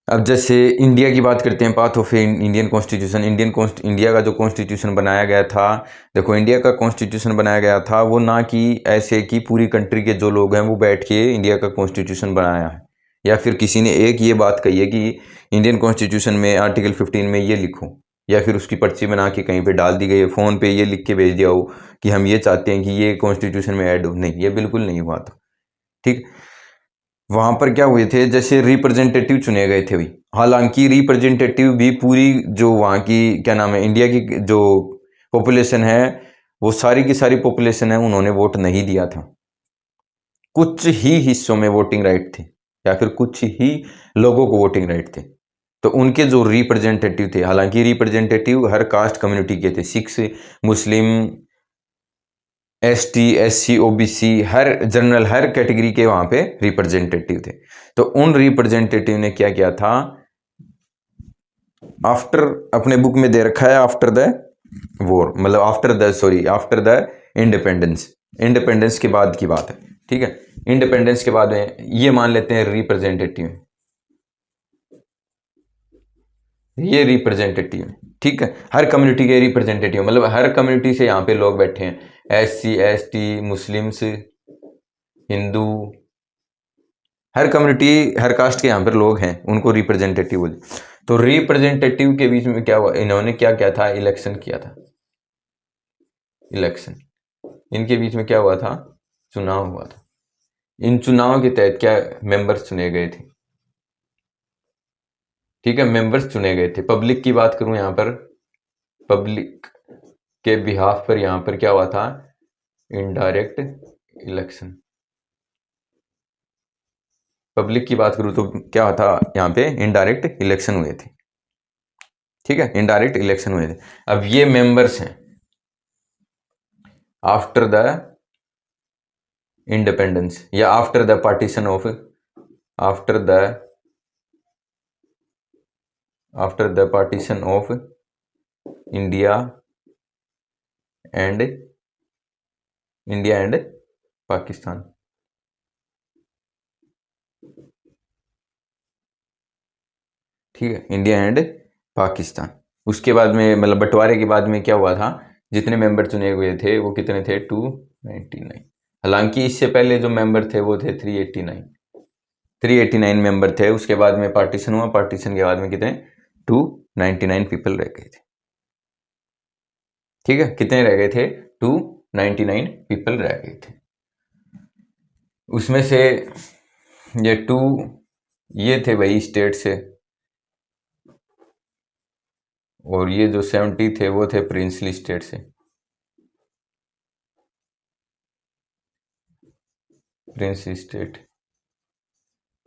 अब जैसे इंडिया की बात करते हैं, path of Indian constitution, India का जो कॉन्स्टिट्यूशन बनाया गया था। देखो, इंडिया का कॉन्स्टिट्यूशन बनाया गया था वो ना कि ऐसे कि पूरी कंट्री के जो लोग हैं वो बैठ के इंडिया का कॉन्स्टिट्यूशन बनाया है, या फिर किसी ने एक ये बात कही है कि इंडियन कॉन्स्टिट्यूशन में आर्टिकल 15 में ये लिखो, या फिर उसकी पर्ची बना के कहीं पे डाल दी गई है, फ़ोन पे ये लिख के भेज दिया हो कि हम ये चाहते हैं कि ये कॉन्स्टिट्यूशन में ऐड हो। नहीं, ये बिल्कुल नहीं हुआ था। ठीक, वहां पर क्या हुए थे, जैसे रिप्रेजेंटेटिव चुने गए थे भाई। हालांकि रिप्रेजेंटेटिव भी पूरी जो वहाँ की क्या नाम है, इंडिया की जो पॉपुलेशन है, वो सारी की सारी पॉपुलेशन है, उन्होंने वोट नहीं दिया था। कुछ ही हिस्सों में वोटिंग राइट थी, या फिर कुछ ही लोगों को वोटिंग राइट थे। तो उनके जो रिप्रेजेंटेटिव थे, हालांकि रिप्रेजेंटेटिव हर कास्ट कम्युनिटी के थे, सिख, मुस्लिम, ST SC OBC, हर जनरल, हर कैटेगरी के वहां पे रिप्रेजेंटेटिव थे। तो उन रिप्रेजेंटेटिव ने क्या किया था, आफ्टर, अपने बुक में दे रखा है आफ्टर द वॉर, मतलब आफ्टर द इंडिपेंडेंस, इंडिपेंडेंस के बाद की बात है। ठीक है, इंडिपेंडेंस के बाद में ये मान लेते हैं रिप्रेजेंटेटिव, ये रिप्रेजेंटेटिव है। ठीक है, हर कम्युनिटी के रिप्रेजेंटेटिव, मतलब हर कम्युनिटी से यहाँ पे लोग बैठे हैं, SC ST, मुस्लिम्स, हिंदू, हर कम्युनिटी, हर कास्ट के यहाँ पर लोग हैं, उनको रिप्रेजेंटेटिव बोले। तो रिप्रेजेंटेटिव के बीच में क्या हुआ, इन्होंने क्या किया था, इलेक्शन किया था। इलेक्शन, इनके बीच में क्या हुआ था, चुनाव हुआ था। इन चुनाव के तहत क्या मेंबर्स चुने गए थे। ठीक है, मेंबर्स चुने गए थे। पब्लिक की बात करूं यहाँ पर, पब्लिक के बिहाफ पर यहाँ पर क्या हुआ था, इनडायरेक्ट इलेक्शन। पब्लिक की बात करूं तो क्या था, यहाँ पे इनडायरेक्ट इलेक्शन हुए थे। ठीक है, इनडायरेक्ट इलेक्शन हुए थे। अब ये मेंबर्स हैं आफ्टर द इंडिपेंडेंस, या after the partition of, after the after the partition of India and Pakistan. ठीक है, इंडिया एंड पाकिस्तान। उसके बाद में मतलब बंटवारे के बाद में क्या हुआ था, जितने मेंबर चुने हुए थे वो कितने थे, 299। हालांकि इससे पहले जो मेंबर थे वो थे 389 मेंबर थे। उसके बाद में पार्टीशन हुआ, पार्टीशन के बाद में कितने 299 पीपल रह गए थे। ठीक है, कितने रह गए थे, 299 पीपल रह गए थे। उसमें से ये 2 ये थे वही स्टेट से, और ये जो 70 थे वो थे प्रिंसली स्टेट से। प्रिंसली स्टेट,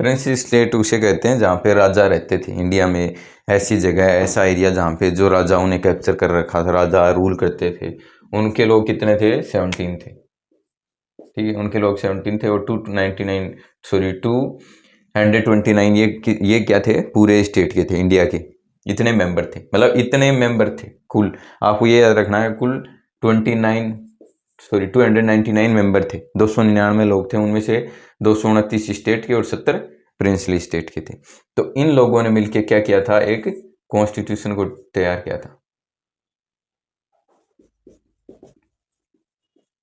प्रिंस स्टेट उसे कहते हैं जहाँ पे राजा रहते थे इंडिया में। ऐसी जगह, ऐसा एरिया जहाँ पे जो राजाओं ने कैप्चर कर रखा था, राजा रूल करते थे, उनके लोग कितने थे, 17 थे। ठीक है, उनके लोग 17 थे, और 299 सॉरी 229 ये क्या थे, पूरे स्टेट के थे, इंडिया के। इतने मेंबर थे, मतलब इतने मेंबर थे कुल। आपको ये याद रखना है, कुल 299 मेंबर थे। 299 लोग थे, उनमें से 229 स्टेट के और 70 प्रिंसली स्टेट के थे। तो इन लोगों ने मिलकर क्या किया था, एक कॉन्स्टिट्यूशन को तैयार किया था।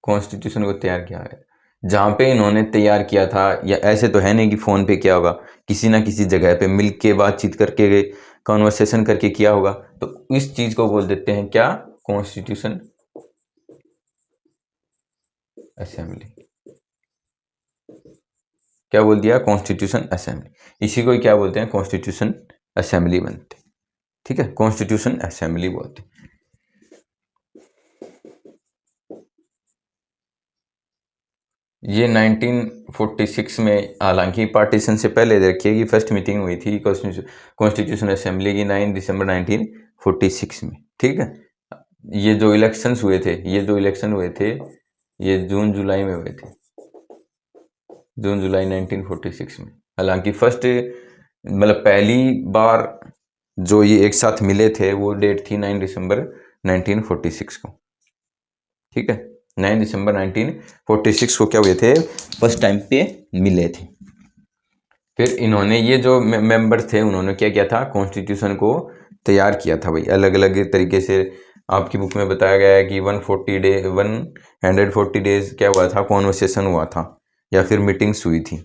कॉन्स्टिट्यूशन को तैयार किया है, जहाँ पे इन्होंने तैयार किया था, या ऐसे तो है नहीं कि फ़ोन पे क्या होगा, किसी ना किसी जगह पे मिल के बातचीत करके, कॉन्वर्सेशन करके किया होगा। तो इस चीज़ को बोल देते हैं क्या, कॉन्स्टिट्यूशन असेंबली। क्या बोल दिया, कॉन्स्टिट्यूशन असेंबली। इसी को ही क्या बोलते हैं, कॉन्स्टिट्यूशन असेंबली बनते। ठीक है, कॉन्स्टिट्यूशन असेंबली बोलते। ये 1946 में, हालांकि पार्टीशन से पहले देखिए कि फर्स्ट मीटिंग हुई थी कॉन्स्टिट्यूशन असेंबली की 9 दिसंबर 1946 में। ठीक है, ये जो इलेक्शंस हुए थे, ये जून जुलाई में हुए थे, जून जुलाई 1946 में। हालांकि फर्स्ट मतलब पहली बार जो ये एक साथ मिले थे वो डेट थी 9 दिसंबर 1946 को। ठीक है, 9 दिसंबर 1946 को क्या हुए थे, फर्स्ट टाइम पे मिले थे। फिर इन्होंने, ये जो मेंबर थे, उन्होंने क्या किया था, कॉन्स्टिट्यूशन को तैयार किया था भाई, अलग अलग तरीके से। आपकी बुक में बताया गया है कि 140 डेज क्या हुआ था, कॉन्वर्सेशन हुआ था, या फिर मीटिंग्स हुई थी।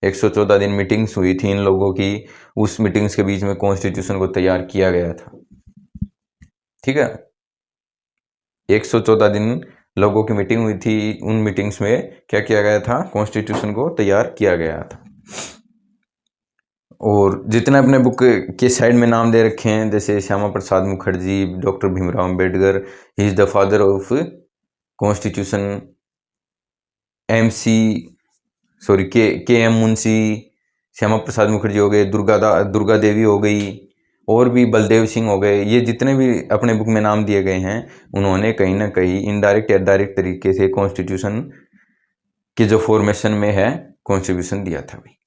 114 दिन मीटिंग्स हुई थी इन लोगों की। उस मीटिंग्स के बीच में कॉन्स्टिट्यूशन को तैयार किया गया था। ठीक है, 114 दिन लोगों की मीटिंग हुई थी। उन मीटिंग्स में क्या किया गया था, कॉन्स्टिट्यूशन को तैयार किया गया था। और जितने अपने बुक के साइड में नाम दे रखे हैं, जैसे Shyama Prasad Mukherjee, doctor Bhimrao Ambedkar, he is the father of constitution, K M Munshi, Shyama Prasad Mukherjee हो गए, दुर्गा देवी हो गई, और भी बलदेव सिंह हो गए। ये जितने भी अपने बुक में नाम दिए गए हैं, उन्होंने कहीं ना कहीं इनडायरेक्ट या डायरेक्ट तरीके से कॉन्स्टिट्यूशन के जो फॉर्मेशन में है कॉन्स्टिट्यूशन दिया था भाई।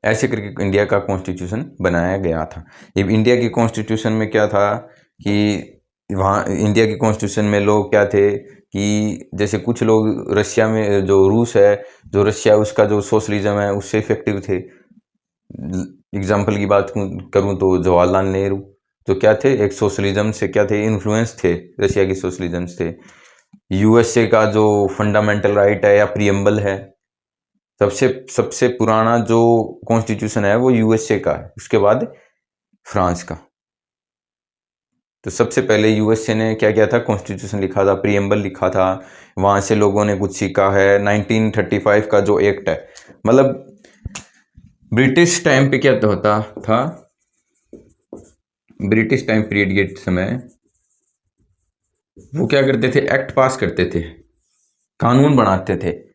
ऐसे करके इंडिया का कॉन्स्टिट्यूशन बनाया गया था। अब इंडिया की कॉन्स्टिट्यूशन में क्या था कि वहाँ इंडिया की कॉन्स्टिट्यूशन में लोग क्या थे कि जैसे कुछ लोग रशिया में, जो रूस है, जो रशिया उसका जो सोशलिज्म है उससे इफेक्टिव थे। एग्जाम्पल की बात करूँ तो जवाहरलाल नेहरू जो क्या थे, एक सोशलिज्म से क्या थे, इन्फ्लुएंस थे, रशिया की सोशलिज्म से। यूएसए का जो फंडामेंटल राइट है या प्रियम्बल है, सबसे सबसे पुराना जो कॉन्स्टिट्यूशन है वो यूएसए का है, उसके बाद फ्रांस का। तो सबसे पहले यूएसए ने क्या किया था, कॉन्स्टिट्यूशन लिखा था, प्रियम्बल लिखा था। वहाँ से लोगों ने कुछ सीखा है। 1935 का जो एक्ट है, मतलब ब्रिटिश टाइम पे क्या होता था, ब्रिटिश टाइम पीरियड के समय वो क्या करते थे, एक्ट पास करते थे, कानून बनाते थे।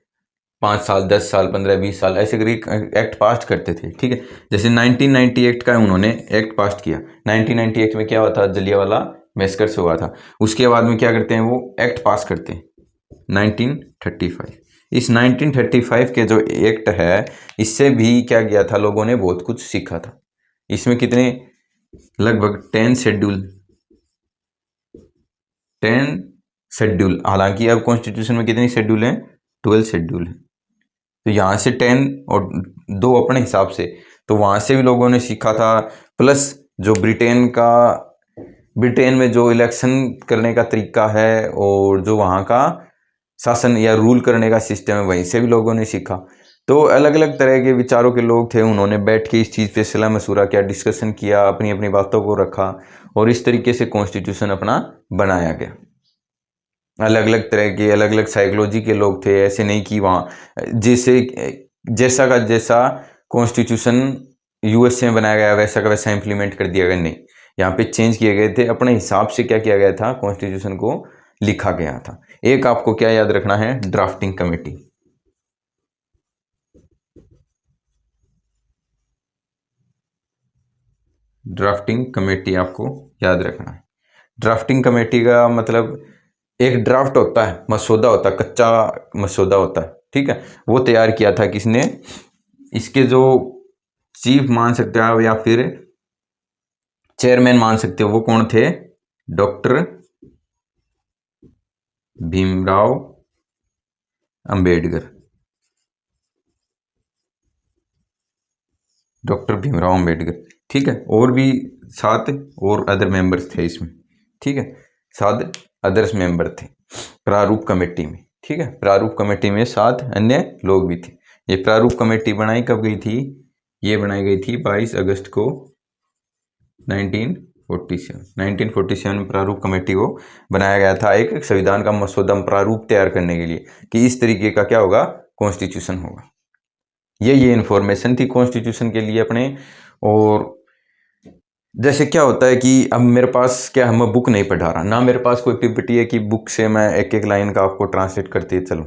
5 साल, 10 साल, 15, 20 साल ऐसे करके एक्ट पास करते थे। ठीक है, जैसे 1990 एक्ट का उन्होंने एक्ट पास किया। 1990 एक्ट में क्या हुआ था, जलियांवाला मैसेकर से हुआ था। उसके बाद में क्या करते हैं, वो एक्ट पास करते हैं 1935। इस 1935 के जो एक्ट है, इससे भी क्या किया था, लोगों ने बहुत कुछ सीखा था। इसमें कितने, लगभग 10 शेड्यूल, हालांकि अब कॉन्स्टिट्यूशन में कितनी शेड्यूल है, 12 शेड्यूल है। तो यहाँ से 10 और 2 अपने हिसाब से, तो वहाँ से भी लोगों ने सीखा था। प्लस जो ब्रिटेन में जो इलेक्शन करने का तरीका है और जो वहाँ का शासन या रूल करने का सिस्टम है वहीं से भी लोगों ने सीखा। तो अलग अलग तरह के विचारों के लोग थे, उन्होंने बैठ के इस चीज़ पे सलाह मशूरा किया, डिस्कशन किया, अपनी अपनी बातों को रखा और इस तरीके से कॉन्स्टिट्यूशन अपना बनाया गया। अलग अलग तरह के अलग अलग साइकोलॉजी के लोग थे, ऐसे नहीं कि वहाँ जैसा का जैसा कॉन्स्टिट्यूशन यूएसए में बनाया गया वैसा का वैसा इम्प्लीमेंट कर दिया गया, नहीं, यहाँ पे चेंज किए गए थे, अपने हिसाब से क्या किया गया था, कॉन्स्टिट्यूशन को लिखा गया था। एक आपको क्या याद रखना है, ड्राफ्टिंग कमेटी। ड्राफ्टिंग कमेटी आपको याद रखना है। ड्राफ्टिंग कमेटी का मतलब एक ड्राफ्ट होता है, मसौदा होता है, कच्चा मसौदा होता है, ठीक है, वो तैयार किया था किसने, इसके जो चीफ मान सकते हो या फिर चेयरमैन मान सकते हो, वो कौन थे, डॉक्टर भीमराव अंबेडकर। डॉक्टर भीमराव अंबेडकर, ठीक है, और भी 7 और अदर मेंबर्स थे इसमें, ठीक है, 7 अदर्स मेंबर थे प्रारूप कमेटी में, ठीक है, प्रारूप कमेटी में 7 अन्य लोग भी थे। ये प्रारूप कमेटी बनाई कब गई थी, ये बनाई गई थी 22 अगस्त को 1947 में प्रारूप कमेटी को बनाया गया था, एक संविधान का मसौदा प्रारूप तैयार करने के लिए कि इस तरीके का क्या होगा, कॉन्स्टिट्यूशन होगा। ये इन्फॉर्मेशन थी कॉन्स्टिट्यूशन के लिए अपने। और जैसे क्या होता है कि अब मेरे पास क्या है, मैं बुक नहीं पढ़ा रहा ना, मेरे पास कोई पीपीटी है कि बुक से मैं एक एक लाइन का आपको ट्रांसलेट करते चलूँ,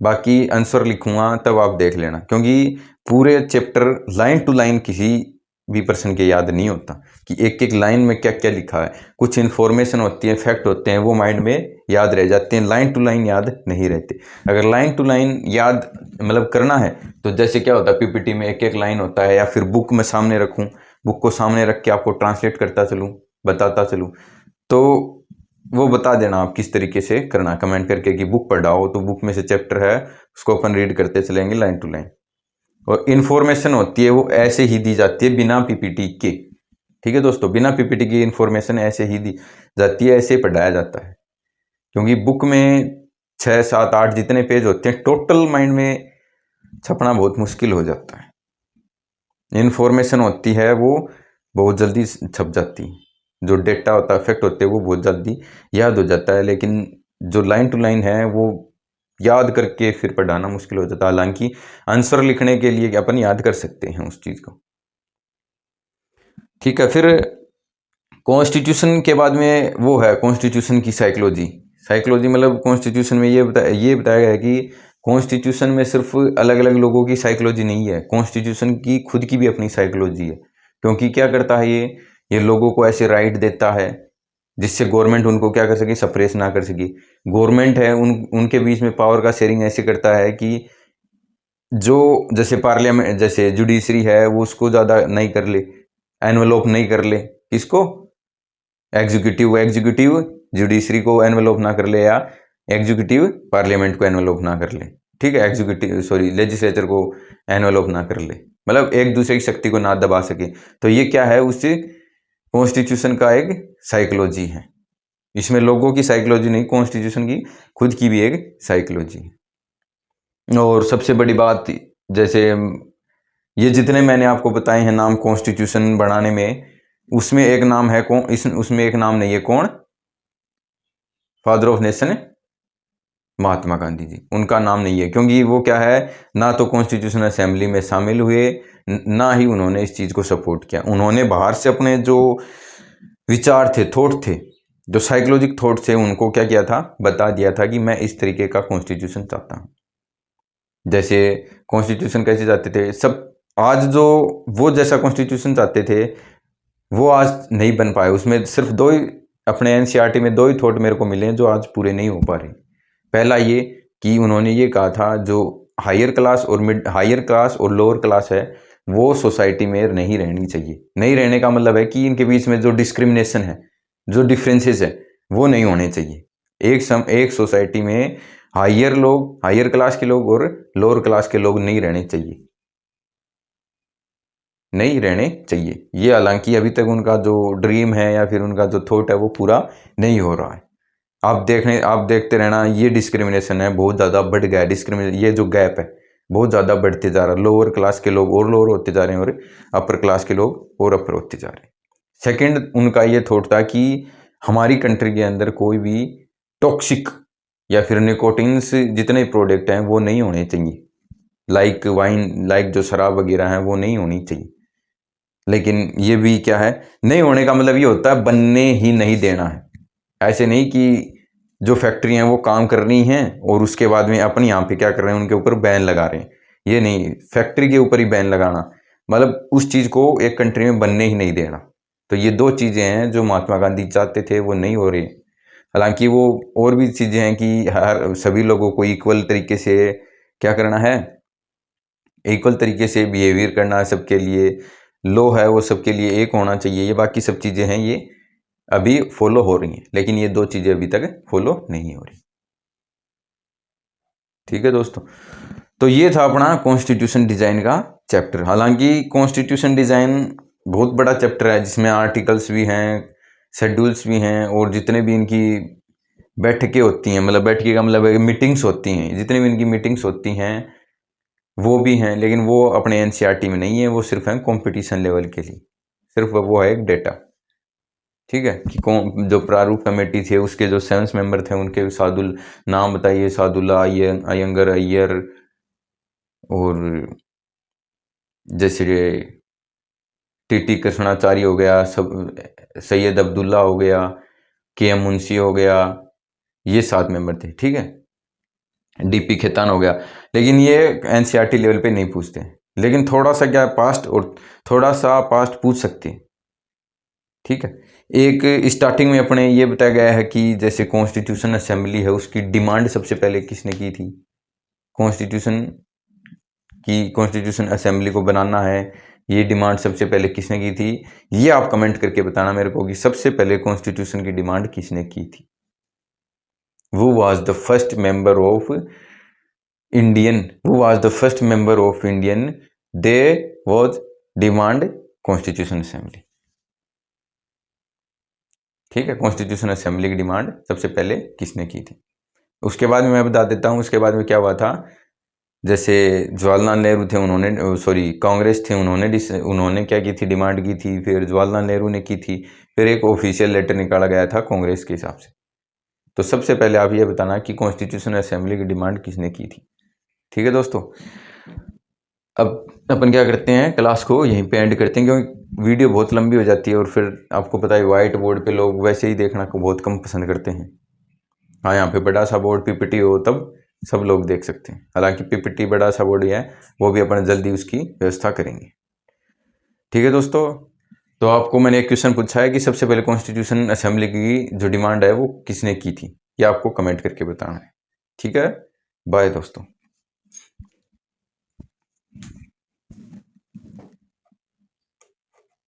बाकी आंसर लिखूंगा तब आप देख लेना, क्योंकि पूरे चैप्टर लाइन टू लाइन किसी भी पर्सन के याद नहीं होता कि एक एक लाइन में क्या क्या लिखा है। कुछ इन्फॉर्मेशन होती है, फैक्ट होते हैं, वो माइंड में याद रह जाते हैं, लाइन टू लाइन याद नहीं रहते। अगर लाइन टू लाइन याद मतलब करना है तो जैसे क्या होता है, पीपीटी में एक एक लाइन होता है, या फिर बुक में सामने रखूँ, बुक को सामने रख के आपको ट्रांसलेट करता चलूँ, बताता चलूँ, तो वो बता देना आप किस तरीके से करना, कमेंट करके कि बुक पढ़ा हो तो बुक में से चैप्टर है उसको अपन रीड करते चलेंगे लाइन टू लाइन। और इन्फॉर्मेशन होती है वो ऐसे ही दी जाती है बिना पीपीटी के, ठीक है दोस्तों, बिना पीपीटी की इन्फॉर्मेशन ऐसे ही दी जाती है, ऐसे पढ़ाया जाता है, क्योंकि बुक में 6, 7, 8 जितने पेज होते हैं टोटल माइंड में छपना बहुत मुश्किल हो जाता है। इन्फॉर्मेशन होती है वो बहुत जल्दी छप जाती है, जो डेटा होता है, फैक्ट होते हैं वो बहुत जल्दी याद हो जाता है, लेकिन जो लाइन टू लाइन है वो याद करके फिर पढ़ाना मुश्किल हो जाता है। हालांकि आंसर लिखने के लिए अपन याद कर सकते हैं उस चीज़ को, ठीक है। फिर कॉन्स्टिट्यूशन के बाद में वो है कॉन्स्टिट्यूशन की साइकोलॉजी। साइकोलॉजी मतलब कॉन्स्टिट्यूशन में ये बताया गया है कि कॉन्स्टिट्यूशन में सिर्फ अलग अलग लोगों की साइकोलॉजी नहीं है, कॉन्स्टिट्यूशन की खुद की भी अपनी साइकोलॉजी है। क्योंकि क्या करता है ये लोगों को ऐसे राइट देता है जिससे गवर्नमेंट उनको क्या कर सके, सप्रेस ना कर सके। गवर्नमेंट है उनके बीच में पावर का शेयरिंग ऐसे करता है कि जो जैसे पार्लियामेंट जैसे जुडिशरी है वो उसको ज़्यादा नहीं कर ले, एनवेलोप नहीं कर ले, किसको, एग्जीक्यूटिव जुडिशरी को एनवेलोप ना कर ले, या एग्जीक्यूटिव पार्लियामेंट को एनवेलोप ना कर ले, ठीक है, लेजिस्लेचर को एनवेलोप ना कर ले, मतलब एक दूसरे की शक्ति को ना दबा सके। तो ये क्या है, उससे कॉन्स्टिट्यूशन का एक साइकोलॉजी है, इसमें लोगों की साइकोलॉजी नहीं, कॉन्स्टिट्यूशन की खुद की भी एक साइकोलॉजी है। और सबसे बड़ी बात, जैसे ये जितने मैंने आपको बताए हैं नाम कॉन्स्टिट्यूशन बनाने में, उसमें एक नाम है कौन, उसमें एक नाम नहीं है, कौन, father of nation Mahatma Gandhi ji, उनका नाम नहीं है, क्योंकि वो क्या है, ना तो कॉन्स्टिट्यूशन असेंबली में शामिल हुए, ना ही उन्होंने इस चीज़ को सपोर्ट किया। उन्होंने बाहर से अपने जो विचार थे, थॉट थे, जो साइकोलॉजिक थॉट थे, उनको क्या किया था, बता दिया था कि मैं इस तरीके का कॉन्स्टिट्यूशन चाहता हूँ। जैसे कॉन्स्टिट्यूशन कैसे चाहते थे सब, आज जो वो जैसा कॉन्स्टिट्यूशन चाहते थे वो आज नहीं बन पाए। उसमें सिर्फ 2 ही अपने एनसीईआरटी में 2 ही थॉट मेरे को मिले हैं जो आज पूरे नहीं हो पा रहे। पहला ये कि उन्होंने ये कहा था जो हायर क्लास और लोअर क्लास है वो सोसाइटी में नहीं रहनी चाहिए। नहीं रहने का मतलब है कि इनके बीच में जो डिस्क्रिमिनेशन है, जो डिफरेंसेस है, वो नहीं होने चाहिए। एक सोसाइटी में हायर क्लास के लोग और लोअर क्लास के लोग नहीं रहने चाहिए। नहीं रहने चाहिए। ये हालांकि अभी तक उनका जो ड्रीम है या फिर उनका जो थॉट है वो पूरा नहीं हो रहा है। आप देखते रहना, ये डिस्क्रिमिनेशन है बहुत ज़्यादा बढ़ गया है। डिस्क्रिमिनेशन, ये जो गैप है बहुत ज़्यादा बढ़ते जा रहा है। लोअर क्लास के लोग और लोअर होते जा रहे हैं और अपर क्लास के लोग और अपर होते जा रहे हैं। सेकंड, उनका ये थॉट था कि हमारी कंट्री के अंदर कोई भी टॉक्सिक या फिर निकोटिन्स जितने प्रोडक्ट हैं वो नहीं होने चाहिए। लाइक वाइन, लाइक जो शराब वगैरह है वो नहीं होनी चाहिए। लेकिन ये भी क्या है, नहीं होने का मतलब ये होता है बनने ही नहीं देना है। ऐसे नहीं कि जो फैक्ट्री हैं वो काम कर रही हैं और उसके बाद में अपने यहाँ पे क्या कर रहे हैं, उनके ऊपर बैन लगा रहे हैं। ये नहीं, फैक्ट्री के ऊपर ही बैन लगाना मतलब उस चीज़ को एक कंट्री में बनने ही नहीं देना। तो ये दो चीज़ें हैं जो महात्मा गांधी चाहते थे, वो नहीं हो रही। हालांकि वो और भी चीज़ें हैं कि हर सभी लोगों को इक्वल तरीके से क्या करना है, इक्वल तरीके से बिहेवियर करना है सबके लिए। लो है वो सबके लिए एक होना चाहिए। ये बाकी सब चीज़ें हैं, ये अभी फॉलो हो रही हैं, लेकिन ये दो चीज़ें अभी तक फॉलो नहीं हो रही। ठीक है दोस्तों, तो ये था अपना कॉन्स्टिट्यूशन डिज़ाइन का चैप्टर। हालांकि कॉन्स्टिट्यूशन डिज़ाइन बहुत बड़ा चैप्टर है जिसमें आर्टिकल्स भी हैं, शेड्यूल्स भी हैं और जितने भी इनकी बैठकें होती हैं, मतलब बैठकें का मतलब मीटिंग्स होती हैं, जितनी भी इनकी मीटिंग्स होती हैं वो भी हैं, लेकिन वो अपने एनसीईआरटी में नहीं है, वो सिर्फ है कंपटीशन लेवल के लिए, सिर्फ वो है एक डेटा। ठीक है, कि कौन जो प्रारूप कमेटी थी उसके जो 7 मेंबर थे उनके सादुल नाम बताइए, सादुल्ला अयंगर अय्यर, और जैसे टीटी कृष्णाचारी हो गया, सब सैयद अब्दुल्ला हो गया, के एम मुंशी हो गया, ये 7 मेंबर थे। ठीक है, डीपी खेतान हो गया, लेकिन ये एनसीईआरटी लेवल पे नहीं पूछते। लेकिन थोड़ा सा क्या पास्ट और थोड़ा सा पास्ट पूछ सकते हैं। ठीक है, एक स्टार्टिंग में अपने ये बताया गया है कि जैसे कॉन्स्टिट्यूशन असेंबली है उसकी डिमांड सबसे पहले किसने की थी। कॉन्स्टिट्यूशन असेंबली को बनाना है, ये डिमांड सबसे पहले किसने की थी। ये आप कमेंट करके बताना मेरे को कि सबसे पहले कॉन्स्टिट्यूशन की डिमांड किसने की थी। वो was the first member of Indian, they was demand constitution assembly. ठीक है, कॉन्स्टिट्यूशन असेंबली की डिमांड सबसे पहले किसने की थी। उसके बाद में मैं बता देता हूँ उसके बाद में क्या हुआ था। जैसे जवाहरलाल नेहरू थे, उन्होंने कांग्रेस थे, उन्होंने क्या की थी, डिमांड की थी। फिर जवाहरलाल नेहरू ने की थी। फिर एक ऑफिशियल लेटर निकाला गया था कांग्रेस के हिसाब से। तो सबसे पहले आप ये बताना कि कॉन्स्टिट्यूशन असेंबली की डिमांड किसने की थी। ठीक है दोस्तों, अब अपन क्या करते हैं, क्लास को यहीं पे एंड करते हैं क्योंकि वीडियो बहुत लंबी हो जाती है और फिर आपको पता है व्हाइट बोर्ड पे लोग वैसे ही देखना को बहुत कम पसंद करते हैं। हाँ, यहाँ पे बड़ा सा बोर्ड पीपीटी हो तब सब लोग देख सकते हैं। हालांकि पीपीटी बड़ा सा बोर्ड ही है, वो भी अपन जल्दी उसकी व्यवस्था करेंगे। ठीक है दोस्तों, तो आपको मैंने एक क्वेश्चन पूछा है कि सबसे पहले कॉन्स्टिट्यूशन असेंबली की जो डिमांड है वो किसने की थी, ये आपको कमेंट करके बताना है। ठीक है, बाय दोस्तों।